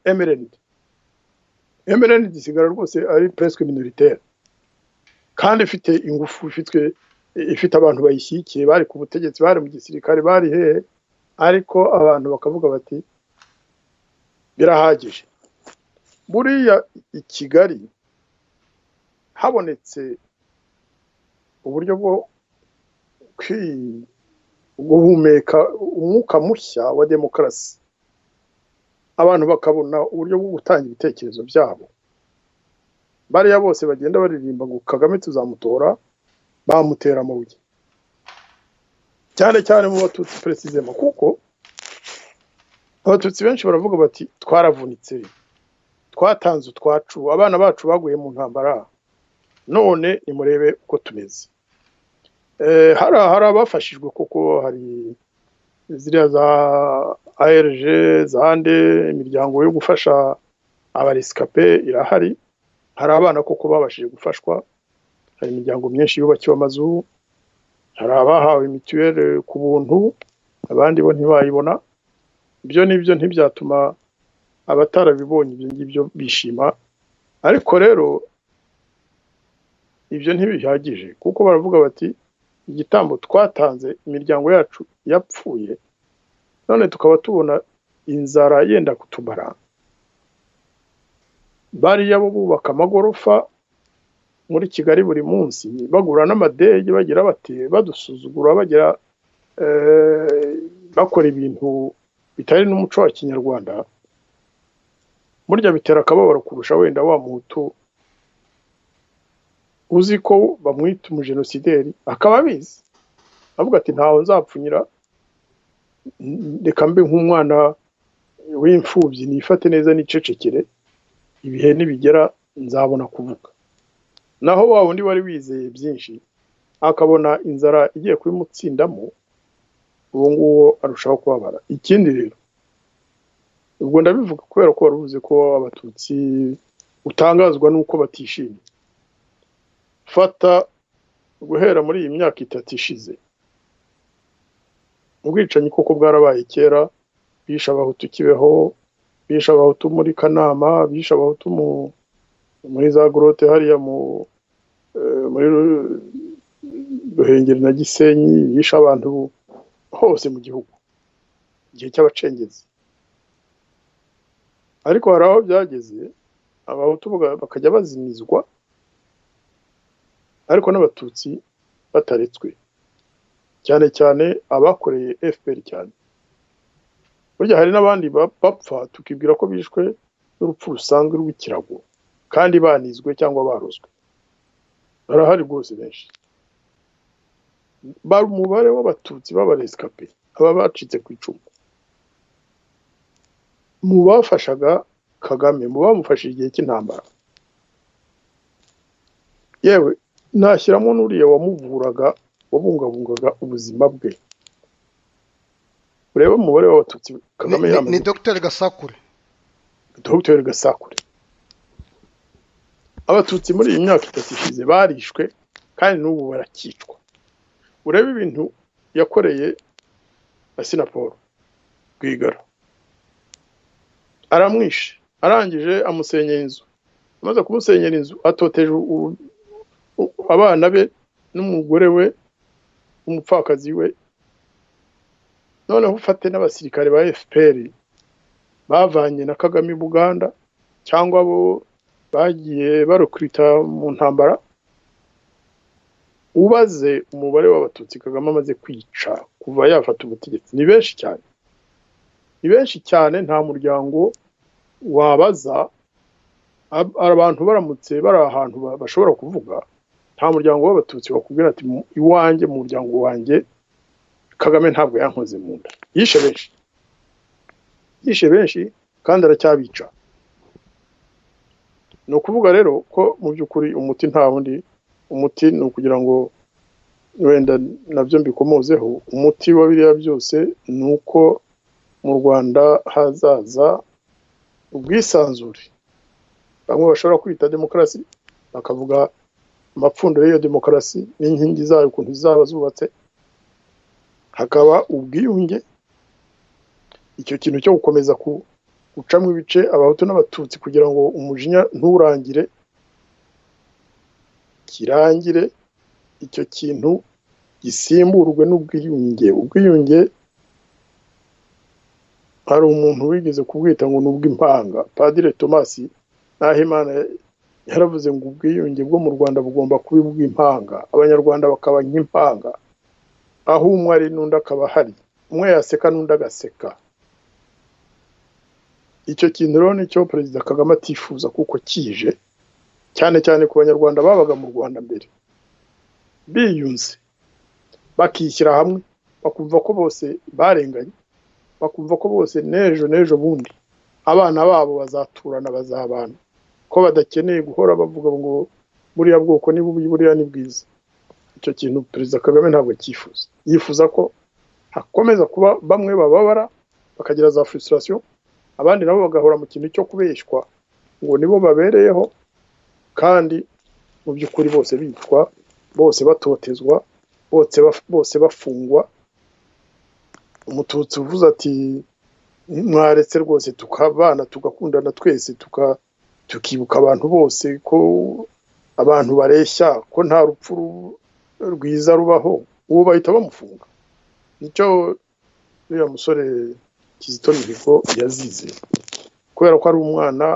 MRND isigara rwose ari presque minoritaire, kandi ifite ingufu, ifite abantu bayishyigikiye, bari ku butegetsi, bari mu gisirikare, bari hehe, ariko abantu bakavuga bati birahagije. Buriya i Kigali habonetse uburyo bwo guhumeka umwuka mushya wa demokarasi, abantu bakabona uburyo bwo gutanga ibitekerezo byabo. Bariya bose bagenda baririmba ngo Kagame tuzamutora, bamutera amabuye, cyane cyane mu batutsi precisement, kuko abatutsi benshi baravuga bati twaravunitse, twatanze utwacu, abana bacu baguye mu ntambara, none nimurebe uko tumeze. Hari abafashijwe, kuko hari ziriya za ARG, zande imiryango yo gufasha abarescape irahari, hari abana koko babashije gufashwa, hari imiryango myinshi yubakiwe amazu, hari abahawe mituweli ku buntu abandi bo ntibayibona. Ibyo nibyo ntibyatuma abatarabibonye ibyo ngibyo bishima, ariko rero ibyo ntibihagije kuko baravuga bati igitambo twatanze imiryango yacu yapfuye, none tukaba tubona inzara yenda kutumara. Bariya bo bubaka amagorofa muri Kigali buri munsi, bagura n'amadege, bagira bati badusuzugura, bagira bakora ibintu bitari n'umuco wa Kinyarwanda, burya bitera akababaro kurusha wenda wa muhutu uzi ko bamwita umujenosideri akaba abizi, avuga ati ntaho nzapfunyira, reka mbe nk'umwana w'imfubyi nifate neza nicecekere, ibihe nibigera nzabona kuvuga. Naho wa wundi wari wizeye byinshi akabona inzara igiye kubimutsindamo, uwo nguwo arushaho kubabara. Ikindi rero, ubwo ndabivuga kubera ko waruvuze ko abatutsi utangazwa nuko batishimye. Fata guhera muri iyi myaka 3 ishize, ubwicanyi koko bwarabaye kera, bisha abahutu Kibeho, bisha abahutu muri Kanama, bisha abahutu muri za grotte hariya muri Ruhengeri na Gisenyi, bisha abantu hose mu gihugu igihe cy'abacengezi. Ariko hari aho byageze abahutu bakajya bazimizwa, ariko n'abatutsi bataretswe, cyane cyane abakoreye FPR cyane. Burya hari n'abandi bapfa tukibwira ko bishwe n'urupfu rusanzwe rw'ikirago kandi banizwe cyangwa barozwe. Barahari rwose benshi. Bari umubare w'abatutsi b'abarescape, aba bacitse ku icumu, mu bafashaga Kagame, mu bamufashije igihe cy'intambara. Yewe nashyiramo n'uriya wamuvuraga, wabungabungaga ubuzima bwe. Ureba umubare w'abatutsi Kagame yamaze. Ni Dr Gasakure. Dr Gasakure. Abatutsi muri iyi myaka 3 ishize barishwe kandi n'ubu barakicwa. Ureba ibintu yakoreye Asinapol Rwigara, aramwishe, arangije amusenyera inzu. Amaze kumusenyera inzu atoteje abana be n'umugore we umupfakazi we. Noneho ufate n'abasirikare ba FPR bavanye na Kagame Buganda cyangwa bo bagiye barukrita mu ntambara, ubaze umubare w'abatutsi Kagame amaze kwica kuva yafata ubutegetsi ni benshi cyane. Ni benshi cyane, nta muryango wabaza abantu baramutse bari ahantu bashobora kuvuga, nta muryango w'abatutsi bakubwira ati iwanjye mu muryango wanjye Kagame ntabwo yankoze mu nda. Yishe benshi kandi aracyabica. No kuvuga rero ko mu byukuri umuti nta wundi, umuti ni ukugira ngo wenda nabyo mbikomozeho, umuti wa biriya byose ni uko mu Rwanda hazaza ubwisanzure. Bamwe bashobora kwita demokarasi, bakavuga amapfundo y'iyo demokarasi n'inkingi zayo ukuntu zizaba zubatse. Hakaba ubwiyunge, icyo kintu cyo gukomeza gucamo ibice abahutu n'abatutsi kugira ngo umujinya nturangire, kirangire, icyo kintu gisimburwe n'ubwiyunge. Ubwiyunge hari umuntu wigeze kubwita ngo n'ubw'impanga, Padiri Thomas Nahimana yaravuze ngo ubwiyunge bwo mu Rwanda bugomba kuba ubw'impanga, abanyarwanda bakaba nk'impanga, aho umwe ari n'undi akaba hari, umwe yaseka n'undi agaseka. Icyo kintu rero nicyo Perezida Kagame atifuza kuko kije cyane cyane ku banyarwanda babaga mu Rwanda mbere, biyunze bakishyira hamwe, bakumva ko bose barenganye, bakumva ko bose nejo bundi abana babo bazaturana, bazabana, ko badakeneye guhora bavuga ngo buriya bwoko ni bubi, buriya ni bwiza. Icyo kintu Perezida Kagame ntabwo cyifuza. Yifuza ko hakomeza kuba bamwe bababara bakagira za frustration, abandi nabo bagahora mu kintu cyo kubeshywa ngo nibo babereyeho, kandi mu byukuri bose bitwa, bose batotezwa, bose bafungwa umututsi uvuze ati mwaretse rwose tukabana tugakundana twese tukibuka abantu bose ko abantu bareshya ko nta rupfu rwiza rubaho uwo bahita bamufunga nicyo uriya musore Kizito Mihigo yazize kubera ko ari umwana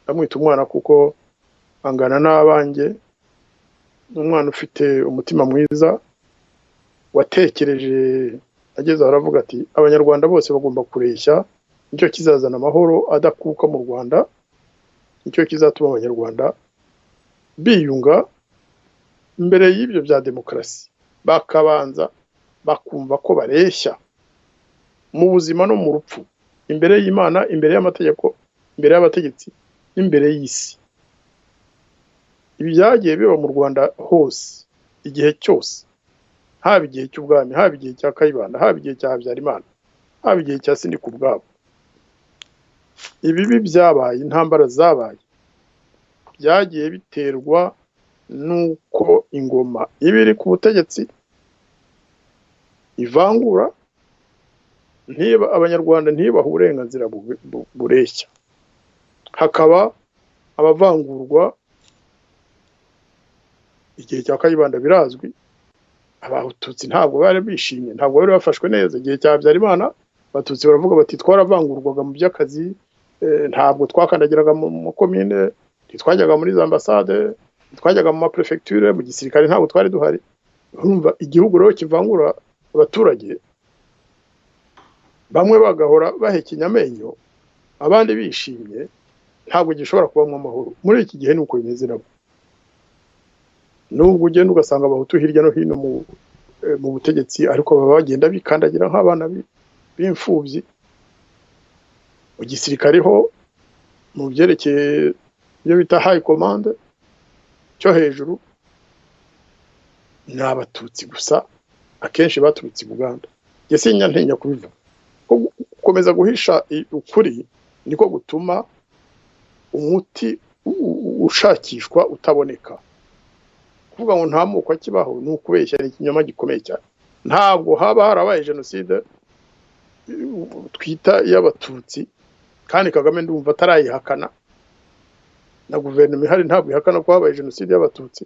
amwita umwana kuko angana n'abanjye umwana ufite umutima mwiza watekereje ageze aravuga ati abanyarwanda bose bagomba kureshya nicyo kizazana amahoro adakuka mu Rwanda nicyo kizatuma abanyarwanda biyunga mbere y'ibyo bya demokarasi bakabanza bakumva ko bareshya mu buzima no mu rupfu imbere y'Imana imbere y'amategeko imbere y'abategetsi imbere y'isi ibi byagiye biba mu Rwanda hose igihe cyose haba igihe cy'ubwami haba igihe cya Kayibanda haba igihe cya Habyarimana haba igihe cya Sindika ubwabo ibibi byabaye intambara zabaye byagiye biterwa nuko ingoma ibiri ku butegetsi ivangura ntiba abanyarwanda ntibaha uburenganzira bureshya hakaba abavangurwa igihe cya Kayibanda birazwi abatutsi ntabwo bari bishimye ntabwo bari bafashwe neza igihe cya Habyarimana abatutsi baravuga bati twaravangurwaga mu by'akazi ntabwo twakandagiraga mu komine twajyaga muri za ambasade twajyaga mu prefecture mu gisirikare ntabwo twari duhari urumva igihugu rero kivangura abaturage bamwe bagahora bahekenya amenyo abandi bishimye ntabwo gishobora kuba mu mahoro muri iki gihe nuko bimeze nabo nubwo ugenda ugasanga abahutu hirya no hino mu butegetsi ariko baba bagenda bikandagira nk'abana b'imfubyi mu gisirikare ho mu byerekeye ibyo bita high command cyo hejuru ni abatutsi gusa akenshi baturutse i Buganda gese ntenya kubivuga gukomeza guhisha ukuri niko gutuma umuti ushakishwa utaboneka kuvuga ngo nta moko akibaho ni ukubeshya ni ikinyoma gikomeye cyane ntabwo haba harabaye jenoside twita y'abatutsi kandi Kagame ndumva atarayihakana na guverinoma ihari ntabwo ihakana ko habaye jenoside y'abatutsi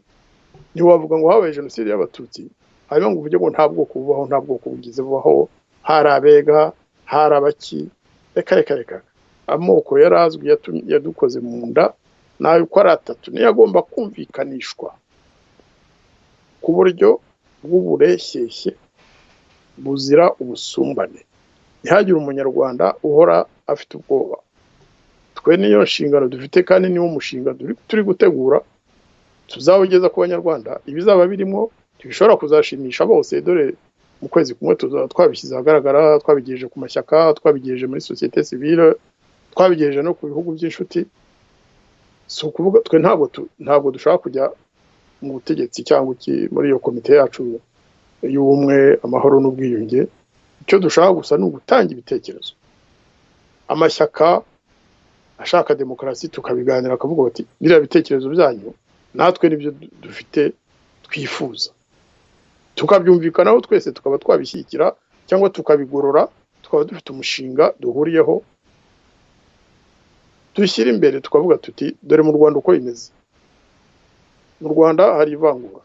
ntiwavuga ngo habaye jenoside y'abatutsi hanyuma ngo uvuge ngo nta bwoko bubaho nta bwoko bugize bubaho hari abega hari abaki reka amoko yarazwi yadukoze mu nda nayo uko ari atatu niyo agomba kumvikanishwa ku buryo bw'ubureshyeshye buzira ubusumbane ntihagire umunyarwanda uhora afite ubwoba twe niyo nshingano dufite kandi niwo mushinga turi gutegura tuzawugeza ku banyarwanda ibizaba birimo tubishobora kuzashimisha bose dore mu kwezi kumwe tuzaba twabishyize ahagaragara twabigejeje ku mashyaka twabigejeje muri societe civile twabigejeje no ku bihugu by'inshuti si ukuvuga twe ntabwo dushaka kujya mu butegetsi cyangwa muri iyo komite yacu y'ubumwe amahoro n'ubwiyunge icyo dushaka gusa ni ugutanga ibitekerezo amashyaka ashaka demokarasi tukabiganira akavuga bati biriya bitekerezo byanyu natwe nibyo dufite twifuza tukabyumvikanaho twese tukaba twabishyikira cyangwa tukabigorora tukaba dufite umushinga duhuriyeho dushyira imbere tukavuga tuti dore mu Rwanda uko bimeze mu Rwanda hari ivangura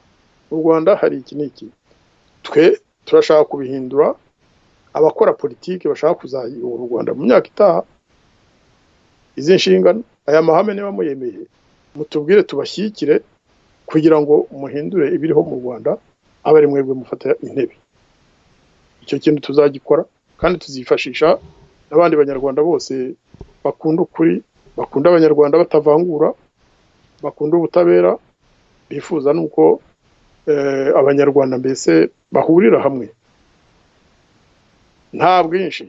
mu Rwanda hari iki n'iki twe turashaka kubihindura abakora politiki bashaka kuzayobora u Rwanda mu myaka itaha izi nshingano aya mahame niba muyemeye mutubwire tubashyikire kugira ngo umuhindure ibiriho mu Rwanda abari mwebwe mufata intebe icyo kintu tuzagikora kandi tuzifashisha n'abandi banyarwanda bose bakunda ukuri bakunda abanyarwanda batavangura bakunda ubutabera bifuza nuko abanyarwanda mbese bahurira hamwe nta bwinshi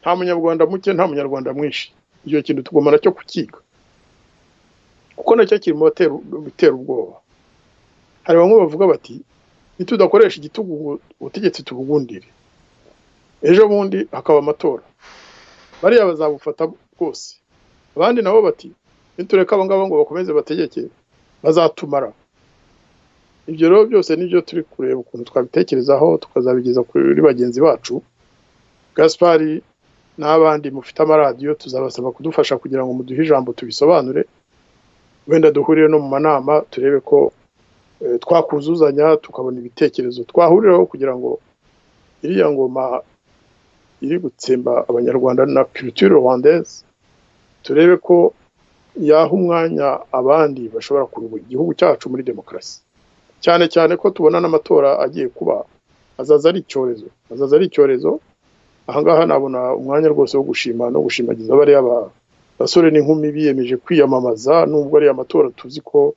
nta munyarwanda muke nta munyarwanda mwinshi icyo kintu tugomba nacyo kukiga kuko nacyo kiri mu bitera ubwoba hari bamwe bavuga bati nitudakoresha igitugu ubutegetsi tubugundire ejo bundi hakaba amatora bariya bazabufata rwose abandi nabo bati nitureka abo ngabo ngo bakomeze bategeke bazatumara ibyo rero byose nibyo turi kureba ukuntu twabitekerezaho tukazabigeza kuri bagenzi bacu. Gaspari n'abandi mufite amaradiyo tuzabasaba kudufasha kugira ngo muduhe ijambo tubisobanure, wenda duhurire no mu manama turebe ko twakuzuzanya tukabona ibitekerezo twahuriraho kugira ngo iriya ngoma iri gutsemba abanyarwanda na culture rwandaise turebe ko yaha umwanya abandi bashobora kureba igihugu cyacu muri demokarasi, cyane cyane ko tubona n'amatora agiye kuba azaza ari icyorezo. Ahangaha nabona umwanya rwose wo gushima no gushimagiza bariya basore n'inkumi biyemeje kwiyamamaza, nubwo ari amatora tuzi ko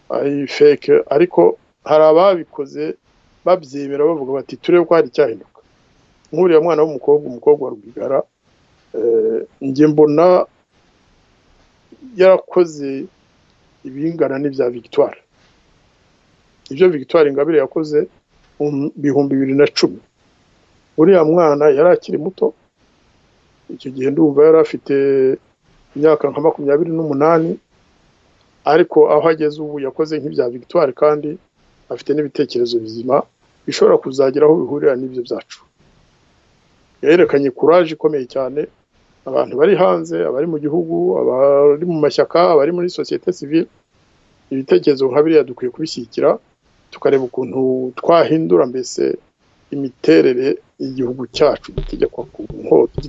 ari fake, ariko hari ababikoze babyemera bavuga bati turebe ko hari icyahinduka. Nk'uriya mwana umukobwa wa Rwigara, njye mbona yarakoze ibingana n'ibya Victoire, ibyo Victoire Ingabire yakoze mu 2010. Uriya mwana yari akiri muto, icyo gihe ndumva yari afite imyaka nka 28, ariko aho ageze ubu yakoze nk'ibya Victoire kandi afite n'ibitekerezo bizima bishobora kuzagira aho bihurira n'ibyo byacu. Yerekanye courage ikomeye cyane. Abantu bari hanze, abari mu gihugu, abari mu mashyaka, abari muri societe civile, ibitekerezo nka biriya dukwiye kubishyikira tukareba ukuntu twahindura mbese imiterere y'igihugu cyacu gitegekwa ku nkota,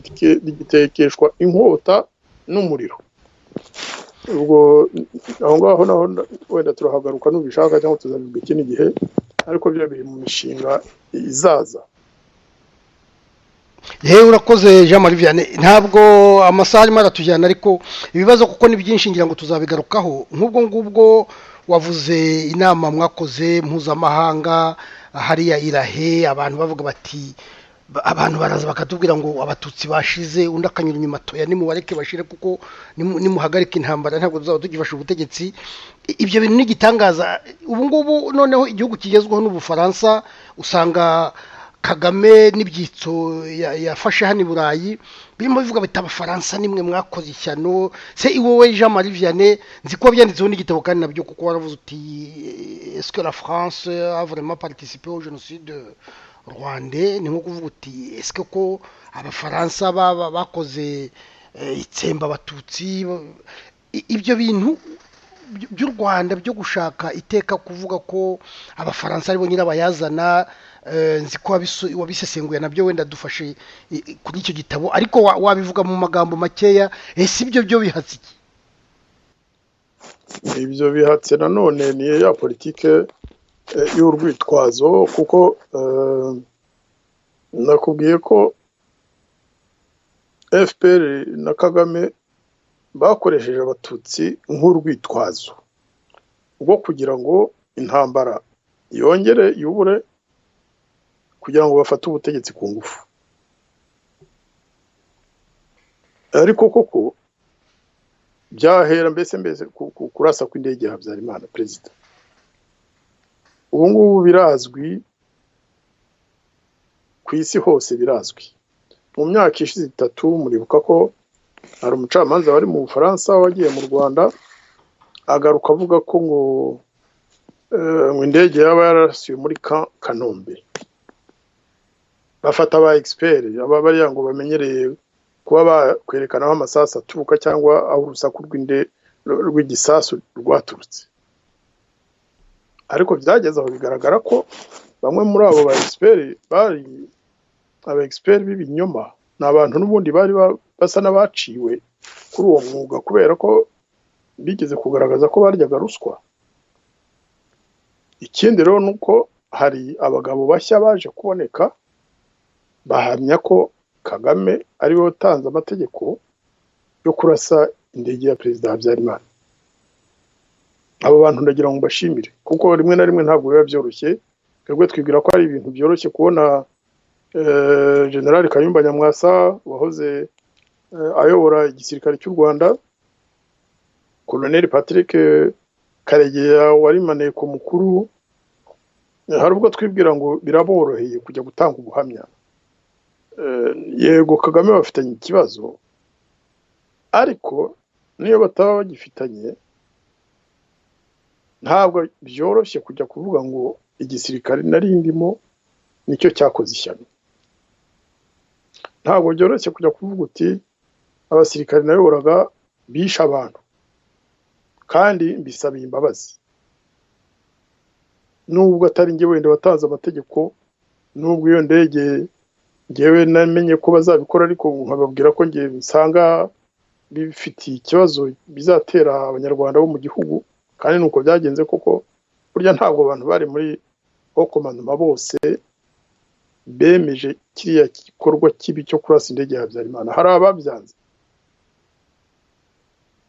gitekeshwa inkota n'umuriro. Ubwo aho ngaho naho wenda turahagaruka n'ubishaka cyangwa tuzabivuga ikindi gihe, ariko byo biri mu mishinga izaza. Urakoze Jean Marie Vianney, ntabwo amasaha arimo aratujyana, ariko ibibazo kuko ni byinshi ngira ngo tuzabigarukaho. Nk'ubwo ngubwo wavuze inama mwakoze mpuzamahanga hariya irahe, abantu bavuga bati abantu baraza bakatubwira ngo abatutsi bashize, undi akanyura inyuma toya nimubareke bashire kuko nimuhagarika intambara ntabwo tuzaba tugifasha ubutegetsi. Ibyo bintu n'igitangaza. Ubu ngubu noneho igihugu kigezweho n'Ubufaransa, usanga Kagame n'ibyitso yafashe hano i Burayi birimo bivuga bita Abafaransa nimwe mwakoze ishyano. Se iwowe Jean Marie Vianney, nzi ko byanditseho n'igitabo kandi nabyo kuko waravuze uti est-ce que la France a vraiment participé au génocide rwandais? Ni nko kuvuga uti est-ce que ko Abafaransa bakoze itsemba abatutsi? Ibyo bintu by'u Rwanda byo gushaka iteka kuvuga ko Abafaransa aribo nyirabayazana, nzi ko wabisesenguye nabyo, wenda dufashe kuri icyo gitabo, ariko wabivuga mu magambo makeya. Ese ibyo byo bihatse iki? Ibyo bihatse nanone ni ya politike y'urwitwazo, kuko nakubwiye ko FPR na Kagame bakoresheje abatutsi nk'urwitwazo rwo kugira ngo intambara yongere yubure, kugira ngo bafate ubutegetsi ku ngufu. Ariko koko byahera mbese kurasa kw'indege ya Habyarimana perezida. Ubu ngubu birazwi ku isi hose, birazwi. Mu myaka ishize 3 muribuka ko hari umucamanza wari mu Bufaransa wagiye mu Rwanda agaruka avuga ko ngo indege yaba yarasiwe muri Kanombe. Bafata aba expert bariya ngo bamenyereye kuba bakwerekana aho amasasu aturuka cyangwa aho urusaku rw'igisasu rwaturutse. Ariko byageze aho bigaragara ko bamwe muri abo ba expert bari aba expert b'ibinyoma, n'abantu n'ubundi bari basa n'abaciwe kuri uwo mwuga, kubera ko bigeze kugaragaza ko baryaga ruswa. Ikindi rero nuko hari abagabo bashya baje kuboneka bahamya ko Kagame ari we watanze amategeko yo kurasa indege ya perezida Habyarimana. Abo bantu ndagira ngo bashimire, kuko rimwe na rimwe ntabwo biba byoroshye. Twebwe twibwira ko ari ibintu byoroshye kubona General Kayumba Nyamwasa wahoze ayobora igisirikare cy'u Rwanda, Colonel Patrick Karegeya wari maneko mukuru. Hari ubwo twibwira ngo biraboroheye kujya gutanga ubuhamya. Yego Kagame bafitanye ikibazo, ariko niyo bataba bagifitanye ntabwo byoroshye kujya kuvuga ngo igisirikare nari ndimo nicyo cyakoze ishyano. Ntabwo byoroshye kujya kuvuga uti abasirikare nayoboraga bishe abantu kandi mbisabiye imbabazi, nubwo atari njye wenda watanze amategeko, nubwo iyo ndege ngewe namenye ko bazabikora, ariko nkababwira ko ngiye nsanga bifitiye ikibazo bizatera abanyarwanda bo mu gihugu, kandi nuko byagenze koko. Burya ntabwo abantu bari muri okomandoma bose bemeje kiriya gikorwa kibi cyo kurasa indege ya Habyarimana, hari ababyanze.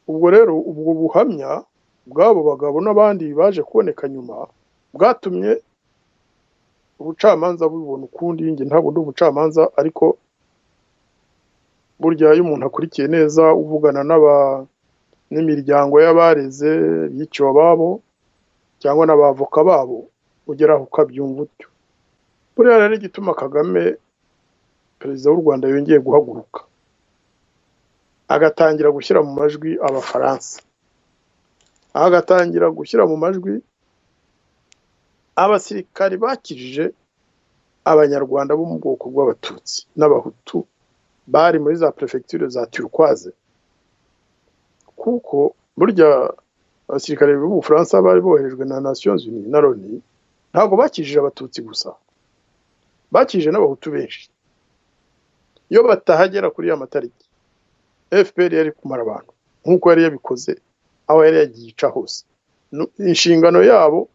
Ubwo rero ubwo buhamya bw'abo bagabo n'abandi baje kuboneka nyuma bwatumye ubucamanza bubibona ukundi. Njye ntabwo ndi umucamanza, ariko burya iyo umuntu akurikiye neza uvugana n'imiryango y'abareze biciwe ababo cyangwa n'abavoka babo, ugeraho ukabyumva utyo. Buriya rero igituma Kagame perezida w'u Rwanda yongeye guhaguruka agatangira gushyira mu majwi Abafaransa, agatangira gushyira mu majwi abasirikari bakijije abanyarwanda bo mu bwoko bw'Abatutsi n'Abahutu bari muri za prefecture za Turquoise, kuko burya abasirikare b'Ubufaransa bari boherejwe na Nations Unies na Loni ntabwo bakijije Abatutsi gusa, bakijije n'Abahutu benshi. Iyo batahagera kuri ya matariki, FPR yari kumara abantu nk'uko yari yabikoze aho yari yagiye ica hose. Inshingano yabo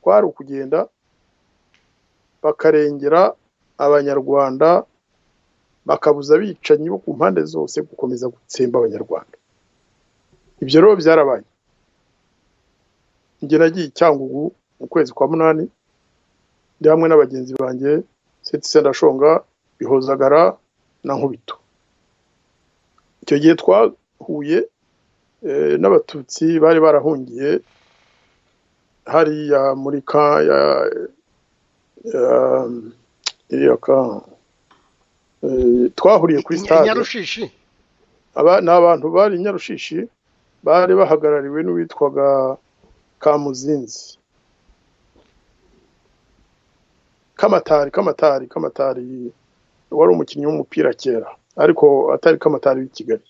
kwari ukugenda bakarengera abanyarwanda, bakabuza abicanyi bo ku mpande zose gukomeza gutsemba abanyarwanda. Ibyo rero byarabaye. Njye nagiye Cyangugu mu kwezi kwa munani ndi hamwe n'abagenzi banjye Sendashonga, Bihozagara na Nkubito. Icyo gihe twahuye n'Abatutsi bari barahungiye hariya muri ka twahuriye kuri stade Nyarushishi. Ni abantu bari Nyarushishi, bari bahagarariwe n'uwitwaga Kamuzinzi, Kamatari wari umukinnyi w'umupira kera, ariko atari Kamatari w'i Kigali.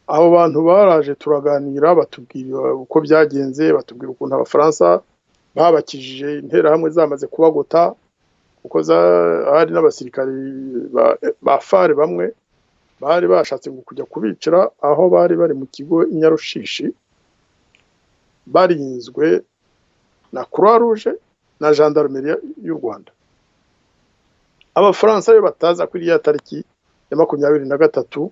Abo bantu baraje turaganira, batubwira uko byagenze, batubwira ukuntu Abafaransa babakijije interahamwe zamaze kubagota, kuko hari n'abasirikari ba FARC bamwe bari bashatse kujya kubicira aho bari bari mu kigo Nyarushishi, barinzwe na Croix Rouge na Gendarmerie y'u Rwanda. Abafaransa yo bataza kuri ya tariki ya 23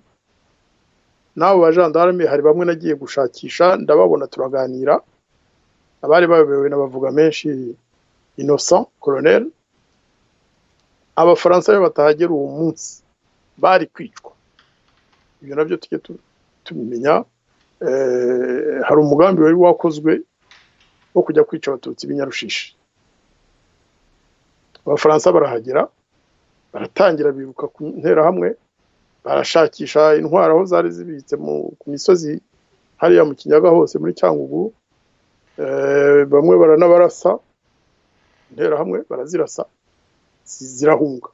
nabo ba gendarme hari bamwe nagiye gushakisha, ndababona turaganira. Abari bayobewe n'abavuga menshi Innocent Colonel. Abafaransa yo batahagera uwo munsi bari kwicwa. Ibyo nabyo tujye tumenya. Hari umugambi wari wakozwe wo kujya kwica Abatutsi b'Inyarushishi. Abafaransa barahagera, baratangira biruka ku nterahamwe, barashakisha intwaro aho zari zibitse ku misozi hariya mu Kinyaga hose muri Cyangugu. Bamwe baranabarasa, interahamwe barazirasa zirahunga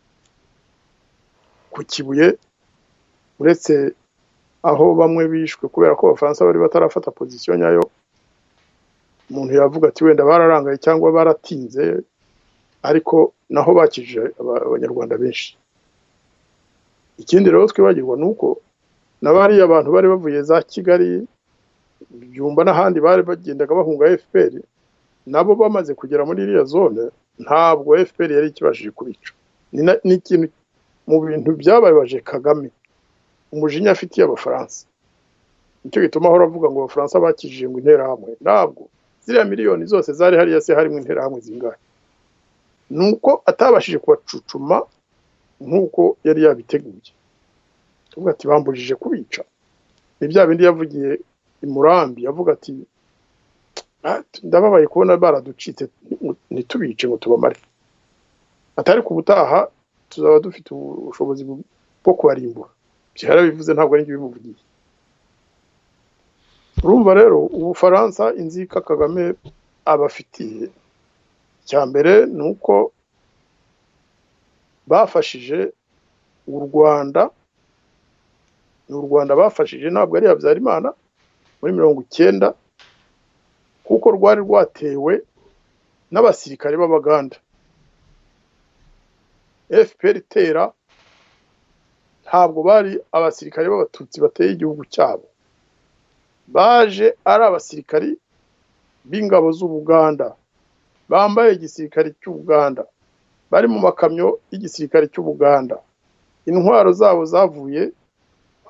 ku Kibuye, uretse aho bamwe bishwe kubera ko Abafaransa bari batarafata position nyayo. Umuntu yavuga ati wenda bararangaye cyangwa baratinze, ariko naho bakije abanyarwanda benshi. Ikindi rero twibagirwa nuko nabari abantu bari bavuye za Kigali, Byumba n'ahandi bari bagendaga bahunga FPR, nabo bamaze kugera muri iriya zone ntabwo FPR yari ikibashije kubica. Ni ikintu mu bintu byababaje Kagame, umujinya afitiye Abafaransa. Nicyo gituma ahora avuga ngo Abafaransa bakijije ngo interahamwe. Ntabwo ziriya miliyoni zose zari hariya se harimo interahamwe zingahe? Nuko atabashije kubacucuma nkuko yari yabiteguye. Tuvuga ati bambujije kubica. Ni bya bindi yavugiye i Murambi, yavuga ati ndababaye kubona baraducitse ntitubice ngo tubamare. Atari ku butaha tuzaba dufite ubushobozi bwo kubarimbura. Byara bivuze ntabwo ari bivugiye. urumva rero Ubufaransa inzika Kagame abafitiye cya mbere ni uko bafashije u Rwanda, ni u Rwanda bafashije, ntabwo ari Habyarimana muri 1990, kuko rwari rwatewe n'abasirikare b'Abaganda. FPR itera ntabwo bari abasirikare b'Abatutsi bateye igihugu cyabo, baje ari abasirikari b'ingabo z'Ubuganda, bambaye igisirikare cy'Ubuganda, bari mu makamyo y'igisirikare cy'Ubuganda. Intwaro zabo zavuye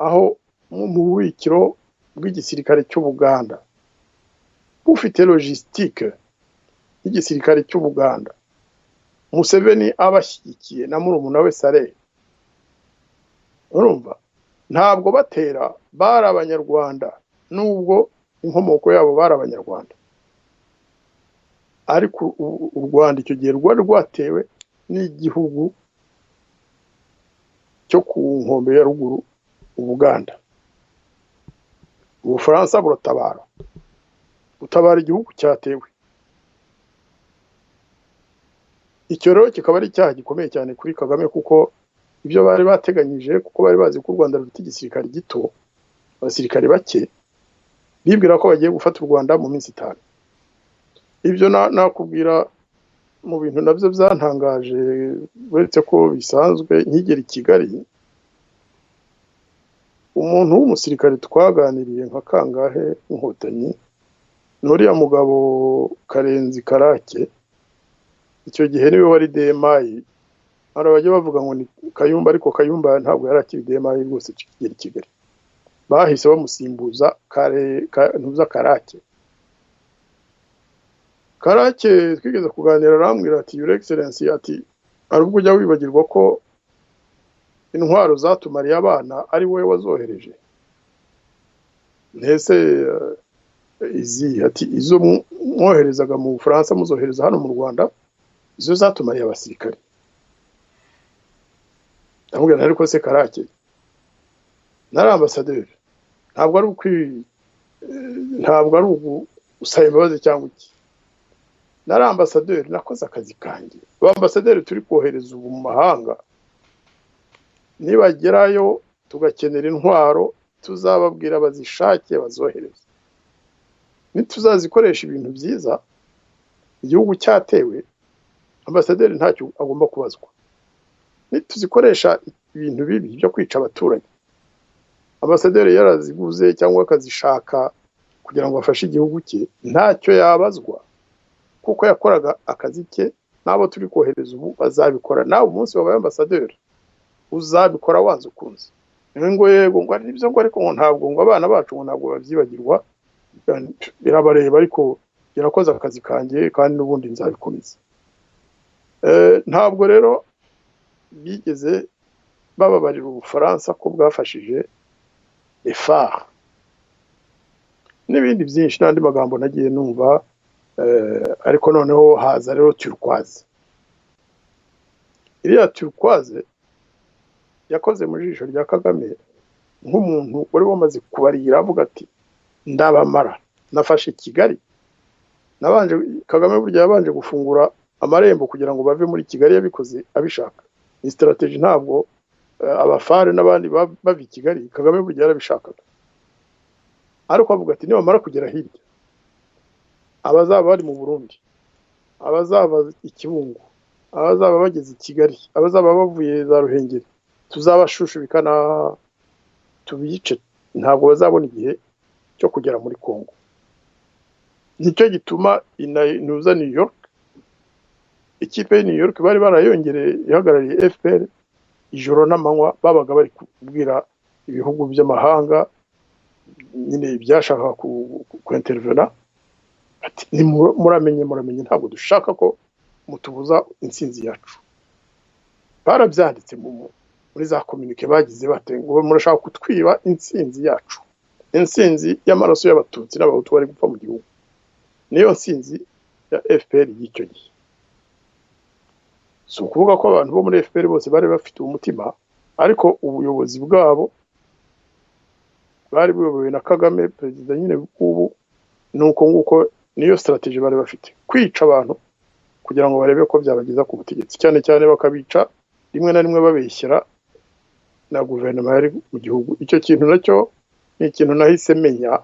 aho mu bubikiro bw'igisirikare cy'Ubuganda, bufite logistique y'igisirikare cy'Ubuganda. Museveni abashyigikiye na murumuna we Saleh. Urumva, ntabwo batera, bari Abanyarwanda, nubwo inkomoko yabo bari Abanyarwanda. Ariko u Rwanda icyo gihe rwari rwatewe n'igihugu cyo ku nkombe ya ruguru, Ubuganda. Ubufaransa butabara igihugu cyatewe. Icyo rero kikaba ari icyaha gikomeye cyane kuri Kagame, kuko ibyo bari bateganyije, kuko bari bazi ko u Rwanda rufite igisirikare gito, abasirikare bake, bibwira ko bagiye gufata u Rwanda mu minsi 5. Ibyo nakubwira mu bintu nabyo byantangaje, uretse ko bisanzwe nkigera i Kigali, umuntu w'umusirikare twaganiriye nka kangahe Inkotanyi, nuriya mugabo Karenzi Karake, icyo gihe niwe wari DMI. Bajya bavuga ngo ni Kayumba, ariko Kayumba ntabwo yari akiri DMI rwose kigera i Kigali. Bahise bamusimbuza ntuza Karake. Karake twigeze kuganira, arambwira ati Your Excellency, ati arubwo ujya wibagirwa ko intwaro zatumariye abana ari wowe wazohereje. Ntese izi, ati izo mwoherezaga mu Bufaransa muzohereza hano mu Rwanda, izo zatumariye abasirikare. Ndamubwira ariko se Karake, nari ambasaderi, ntabwo ari usaba imbabazi cyangwa iki. Nari ambasaderi, nakoze akazi kanjye. Abambasaderi turi kohereza ubu mu mahanga, nibagerayo tugakenera intwaro, tuzababwira bazishake bazohereza. Nituzazikoresha ibintu byiza, igihugu cyatewe, ambasaderi ntacyo agomba kubazwa. Nituzikoresha ibintu bibi byo kwica abaturage, ambasaderi yaraziguze cyangwa akazishaka kugira ngo afashe igihugu cye, ntacyo yabazwa, kuko yakoraga akazi ke. Nabo turi kohereza ubu bazabikora. Nawe umunsi wabaye ambasaderi uzabikora wanze ukunze. Ngo yego ngo ari byo, ngo ariko ngo ntabwo, ngo abana bacu ngo ntabwo babyibagirwa, birabareba, ariko yarakoze akazi kanjye kandi n'ubundi nzabikomeza. Ntabwo rero bigeze bababarira Ubufaransa ko bwafashije EFAR n'ibindi byinshi, n'andi magambo nagiye numva. Ariko noneho haza rero turquoise. Iriya turquoise yakoze mu jisho rya Kagame nk'umuntu wari wamaze kubarira, avuga ati ndabamara, nafashe Kigali. Kagame burya yabanje gufungura amarembo kugira ngo bave muri Kigali, yabikoze abishaka. Ni strategy, ntabwo abafare n'abandi bava i Kigali. Kagame burya yarabishakaga, ariko avuga ati nibamara kugera hirya, abazaba bari mu Burundi, abazaba i Kibungo, abazaba bageze i Kigali, abazaba bavuye za Ruhengeri, tuzabashushubikana tubice, ntabwo bazabona igihe cyo kugera muri Kongo. Nicyo gituma inuza New York, ikipe ya New York bari barayongereye ihagarariye FPR, ijoro n'amanywa babaga bari kubwira ibihugu by'amahanga nyine byashaka ku-intervena, ati muramenye ntabwo dushaka ko mutubuza intsinzi yacu. Barabyanditse muri za communique bagize bate, ngo murashaka kutwiba intsinzi yacu, intsinzi y'amaraso y'Abatutsi n'Abahutu bari gupfa mu gihugu. Niyo ntsinzi ya FPR y'icyo gihe. So kuvuga ko abantu bo muri FPR bose bari bafite umutima, ariko ubuyobozi bwabo bari buyobowe na Kagame perezida nyine ubu nuko nguko niyo strategy bari bafite kwica abantu kugira ngo barebe ko byabageza ku butegetsi cyane cyane bakabica rimwe na rimwe babeshyira na guverinoma yari mu gihugu. Icyo kintu nacyo ni ikintu nahise menya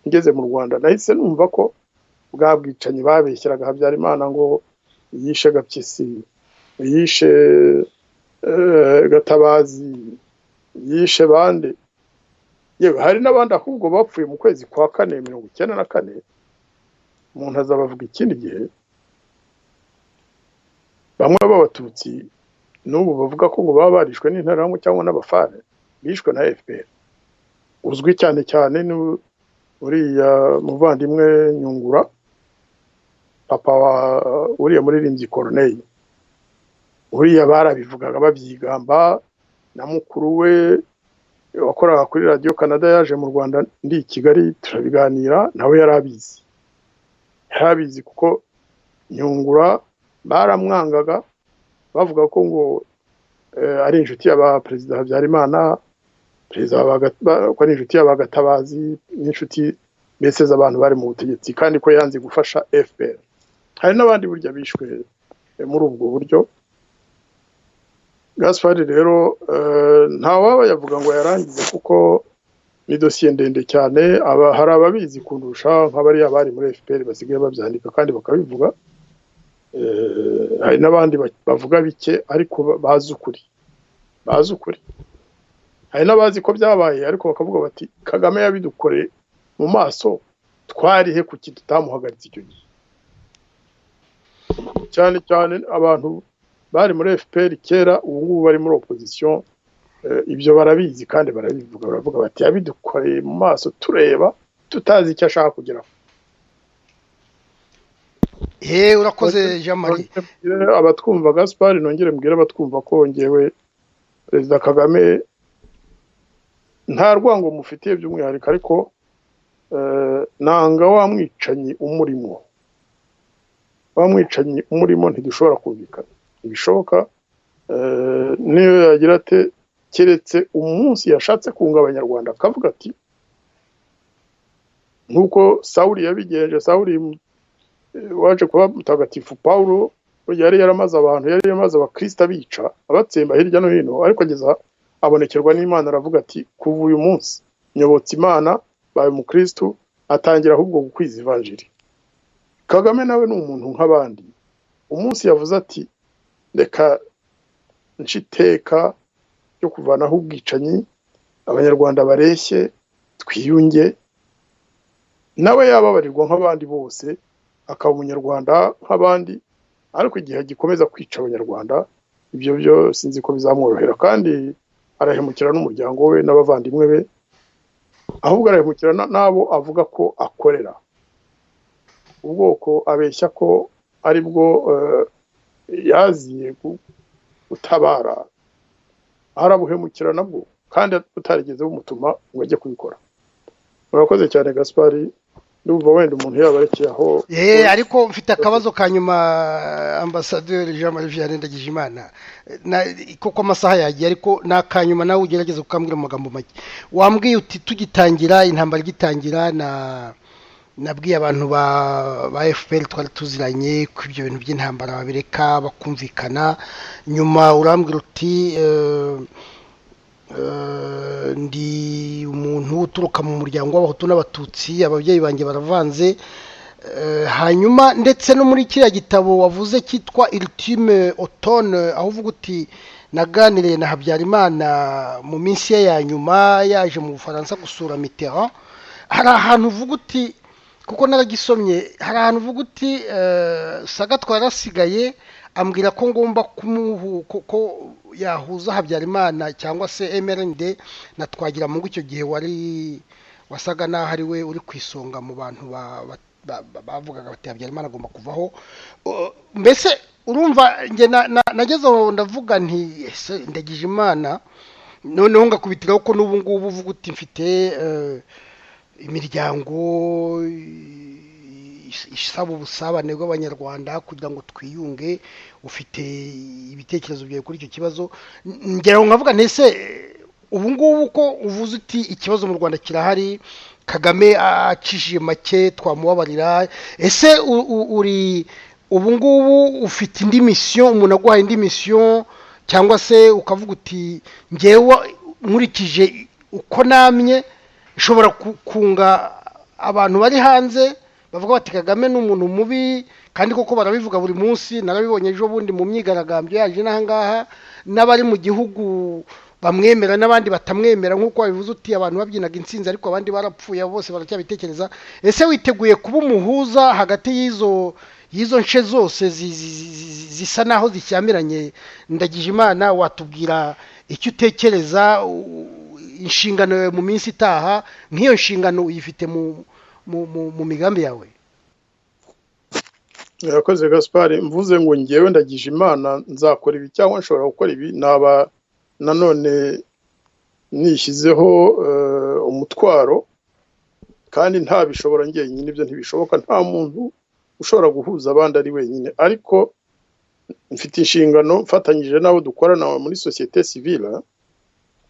ngeze mu Rwanda, nahise numva ko bwa bwicanyi babeshyiraga Habyarimana ngo yishe Gapyisi, yishe Gatabazi, yishe bande, yewe hari n'abandi ahubwo bapfuye mu kwezi kwa 4 1994. Umuntu azabavuga ikindi gihe bamwe b'abatutsi n'ubu bavuga ko ngo baba barishwe n'interahamwe cyangwa n'abafare bishwe na FPR. Uzwi cyane cyane uriya muvandimwe Nyungura, papa wa uriya muririmbyi Corneille. Uriya barabivugaga babyigamba, na mukuru we wakoraga kuri Radio Canada yaje mu Rwanda ndi i Kigali turabiganira, nawe yarabizi kuko Nyungura baramwangaga bavuga ko ngo ari inshuti y'aba perezida Habyarimana, perezida ko ari inshuti y'aba Gatabazi, n'inshuti mbese z'abantu bari mu butegetsi, kandi ko yanze gufasha FPR. Hari n'abandi burya bishwe muri ubwo buryo. Gaspard rero ntawaba yavuga ngo yarangize kuko ni dosiye ndende cyane. Hari ababizi kundusha nk'abari abari muri FPR basigaye babyandika kandi bakabivuga. Hari n'abandi bavuga bike ariko bazi ukuri. Hari n'abazi ko byabaye ariko bakavuga bati Kagame yabidukoreye mu maso, twarihe kuki tutamuhagaritse icyo gihe. Cyane cyane abantu bari muri FPR kera ubu ngubu bari muri opposition, ibyo barabizi kandi barabivuga, baravuga bati yabidukoreye mu maso tureba tutazi icyo ashaka kugeraho. Urakoze Jean Marie. Abatwumva Gaspard, nongere mbwira abatwumva ko ngewe Perezida Kagame nta rwango mufitiye by'umwihariko, ariko nanga wamwicanyi umurimo. Wamwicanyi umurimo ntidushobora kumvikana, ibishoboka niyo yagira ate keretse umunsi yashatse kunga abanyarwanda akavuga ati nkuko Sawuli yabigenje. Sawuli waje kuba mutagatifu Paulo yari yaramaze abantu, yari yaramaze abakristo bica abatsemba hirya no hino, ariko ageza abonekerwa n'Imana aravuga ati kuva uyu munsi nyobotse Imana baye mu Kristo, atangira ahubwo gukwiza evanjiri. Kagame nawe ni umuntu nk'abandi. Umunsi yavuze ati reka nshiteka yo kuvanaho ubwicanyi, abanyarwanda bareshye twiyunge, nawe yababarirwa nk'abandi bose akaba umunyarwanda nk'abandi, ariko igihe gikomeza kwica abanyarwanda ibyo byo sinzi ko bizamworohera, kandi arahemukira n'umuryango we n'abavandimwe be, ahubwo arahemukira nabo avuga ko akorera ubwoko, abeshya ko ari bwo yaziye gutabara, arabuhemukira nabwo kandi utarigeze bumutuma ngo ajye kubikora. Murakoze cyane Gaspard, ndumva wenda umuntu yabarekeye aho. Ariko mfite akabazo ka nyuma Ambassadeur Jean Marie Vianney Ndagijimana, kuko amasaha yagiye, ariko nakanyuma nawe ugerageza kukambwira mu magambo make. Wambwiye uti tugitangira intambara igitangira nabwiye abantu ba FPR twari tuziranye ko ibyo bintu by'intambara babireka bakumvikana. Nyuma urambwira uti ndi umuntu uturuka mu muryango w'abahutu n'abatutsi, ababyeyi banjye baravanze. Hanyuma ndetse no muri kiriya gitabo wavuze cyitwa Ultime Automne, aho uvuga uti naganiriye na Habyarimana mu minsi ye ya nyuma yaje mu Bufaransa gusura Mitterrand. Hari ahantu uvuga uti, kuko naragisomye, hari ahantu uvuga uti Sagatwa yarasigaye ambwira ko ngomba ko yahuza Habyarimana cyangwa se MRND na Twagiramungu. Icyo gihe wasaga naho ari we uri kwisonga mu bantu bavugaga bati Habyarimana agomba kuvaho. Mbese urumva nge nageze aho ndavuga nti Ndagijimana noneho ngakubitiraho ko n'ubu ngubu uvuga uti mfite imiryango isaba ubusabane bw'abanyarwanda kugira ngo twiyunge, ufite ibitekerezo byawe kuri icyo kibazo. Ngera nkavuga ntese ubu ngubu ko uvuze uti ikibazo mu Rwanda kirahari, Kagame acishije make twamubabarira, ese uri ubu ngubu ufite indi mission, umuntu aguhaye indi mission, cyangwa se ukavuga uti ngewe nkurikije uko namye ishobora kunga abantu bari hanze bavuga bati Kagame ni umuntu mubi, kandi koko barabivuga buri munsi, narabibonye ejo bundi mu myigaragambyo yaje n'ahangaha, n'abari mu gihugu bamwemera n'abandi batamwemera, nk'uko wabivuze uti abantu babyinaga intsinzi ariko abandi barapfuye, bose baracyabitekereza. Ese witeguye kuba umuhuza hagati y'izo nce zose zisa naho zishyamiranye? Ndagijimana, watubwira icyo utekereza, inshingano yawe mu minsi itaha, nk'iyo nshingano uyifite mu migambi yawe? Yakoze Gaspard, mvuze ngo ngewe Ndagijimana nzakora ibi cyangwa nshobora gukora ibi, naba nanone nishyizeho umutwaro, kandi nta bishobora njyenyine, ibyo ntibishoboka, nta muntu ushobora guhuza abandi ari wenyine. Ariko mfite inshingano mfatanyije n'abo dukorana muri societe civile,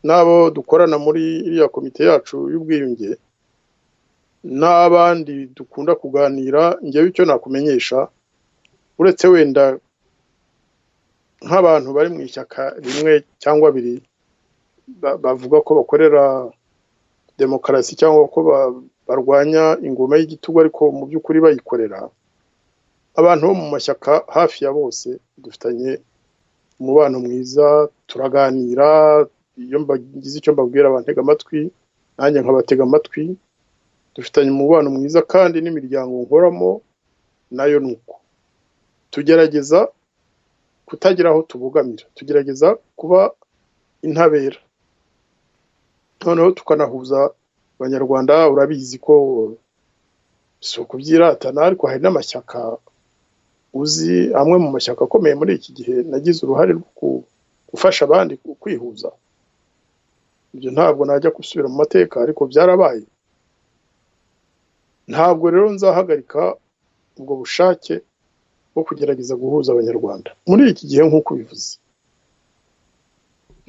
n'abo dukorana muri iriya komite yacu y'ubwiyunge, n'abandi dukunda kuganira. Ngewe icyo nakumenyesha, uretse wenda nk'abantu bari mu ishyaka rimwe cyangwa abiri bavuga ko bakorera demokarasi cyangwa ko barwanya ingoma y'igitugu, ariko mu by'ukuri bayikorera, abantu bo mu mashyaka hafi ya bose dufitanye umubano mwiza, turaganira, iyo mbagize icyo mbabwira bantega amatwi, nanjye nkabatega amatwi, dufitanye umubano mwiza, kandi n'imiryango nkoramo nayo nuko. Tugerageza kutagira aho tubugamira, tugerageza kuba intabera, noneho tukanahuza abanyarwanda. Urabizi ko si ukubyiratana, ariko hari n'amashyaka uzi, amwe mu mashyaka akomeye muri iki gihe nagize uruhare rwo gufasha abandi kwihuza. Ibyo ntabwo najya gusubira mu mateka, ariko byarabaye. Ntabwo rero nzahagarika ubwo bushake bwo kugerageza guhuza abanyarwanda muri iki gihe. Nk'uko bivuze,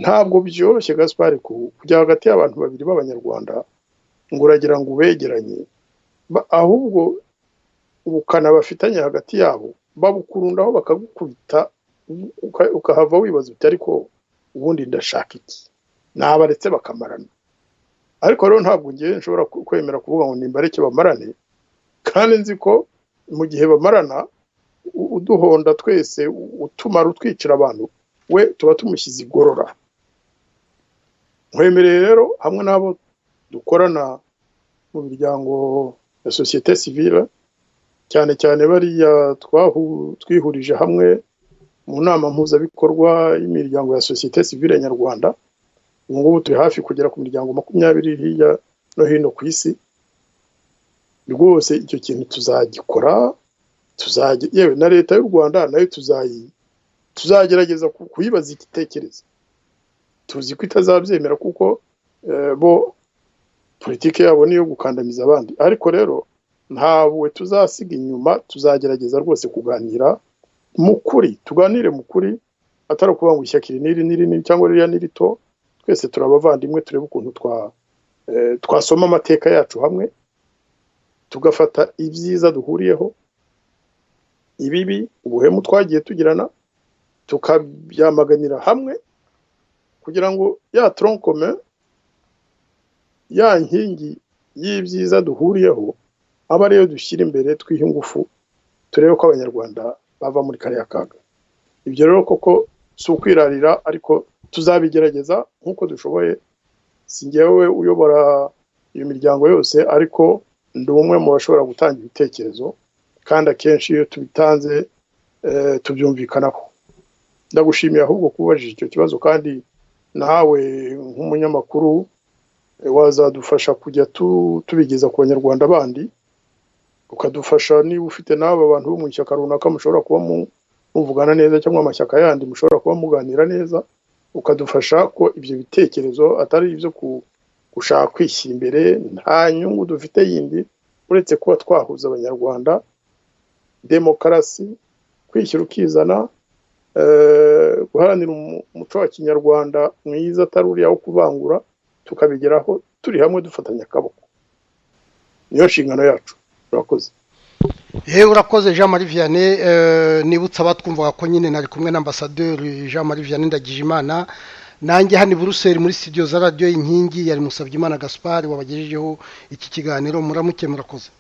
ntabwo byoroshye Gaspard kujya hagati y'abantu babiri b'abanyarwanda ngo uragira ngo ubegeranye, ahubwo ubukana bafitanye hagati yabo babukurundaho bakagukubita, ukahava wibaza uti ariko ubundi ndashaka iki? Nabaretse bakamarana. Ariko rero ntabwo ngiye nshobora kwemera kuvuga ngo nimbareke bamarane, kandi nzi ko mu gihe bamarana uduhonda twese, utumara utwicira abantu, we tuba tumushyize igorora. Nkwemereye rero hamwe n'abo dukorana mu miryango ya societe civile, cyane cyane bariya twihurije hamwe mu nama mpuzabikorwa y'imiryango ya societe civile nyarwanda. Ubu ngubu turi hafi kugera ku miryango 20 hirya no hino ku isi. Rwose icyo kintu tuzagikora, yewe na leta y'u Rwanda nayo tuzagerageza kuyibaza igitekerezo. Tuzi ko itazabyemera kuko bo politike yabo niyo gukandamiza abandi, ariko rero ntawe tuzasiga inyuma. Tuzagerageza rwose kuganira mu kuri, tuganire mu kuri, atari ukuvuga ngo ishyaka iri cyangwa ririya ni rito. Twese turabavandimwe, turebe ukuntu twasoma amateka yacu hamwe, tugafata ibyiza duhuriyeho, ibibi, ubuhemu twagiye tugirana, tukabyamaganira hamwe, kugira ngo ya tronc commun, ya nkingi y'ibyiza duhuriyeho, aba ariyo dushyira imbere, twiha ingufu, turebe ko abanyarwanda bava muri kariya kaga. Ibyo rero koko si ukwirarira, ariko tuzabigerageza nk'uko dushoboye. Si njyewe uyobora iyo miryango yose, ariko ndi umwe mu bashobora gutanga ibitekerezo, kandi akenshi iyo tubitanze tubyumvikanaho. Ndagushimiye ahubwo kubajije icyo kibazo, kandi nawe nk'umunyamakuru wazadufasha kujya tubigeza ku banyarwanda bandi, ukadufasha niba ufite n'aba bantu bo mu ishyaka runaka mushobora kuba muvugana neza, cyangwa amashyaka yandi mushobora kuba muganira neza, ukadufasha ko ibyo bitekerezo atari ibyo gushaka kwishyira imbere. Nta nyungu dufite yindi uretse kuba twahuza abanyarwanda, demokarasi, kwishyira ukizana, guharanira umuco wa kinyarwanda mwiza atari uriya wo kuvangura tukabigeraho turi hamwe dufatanya akaboko niyo nshingano yacu. Urakoze. Urakoze Jean Marie Vianney. Nibutsa abatwumvaga ko nyine nari kumwe n'ambasaderi Jean Marie Vianney Ndagijimana, nanjye hano i Buruseli muri studio za radio Inkingi yari Musabyimana Gaspard wabagejejeho iki kiganiro. Muramuke, murakoze.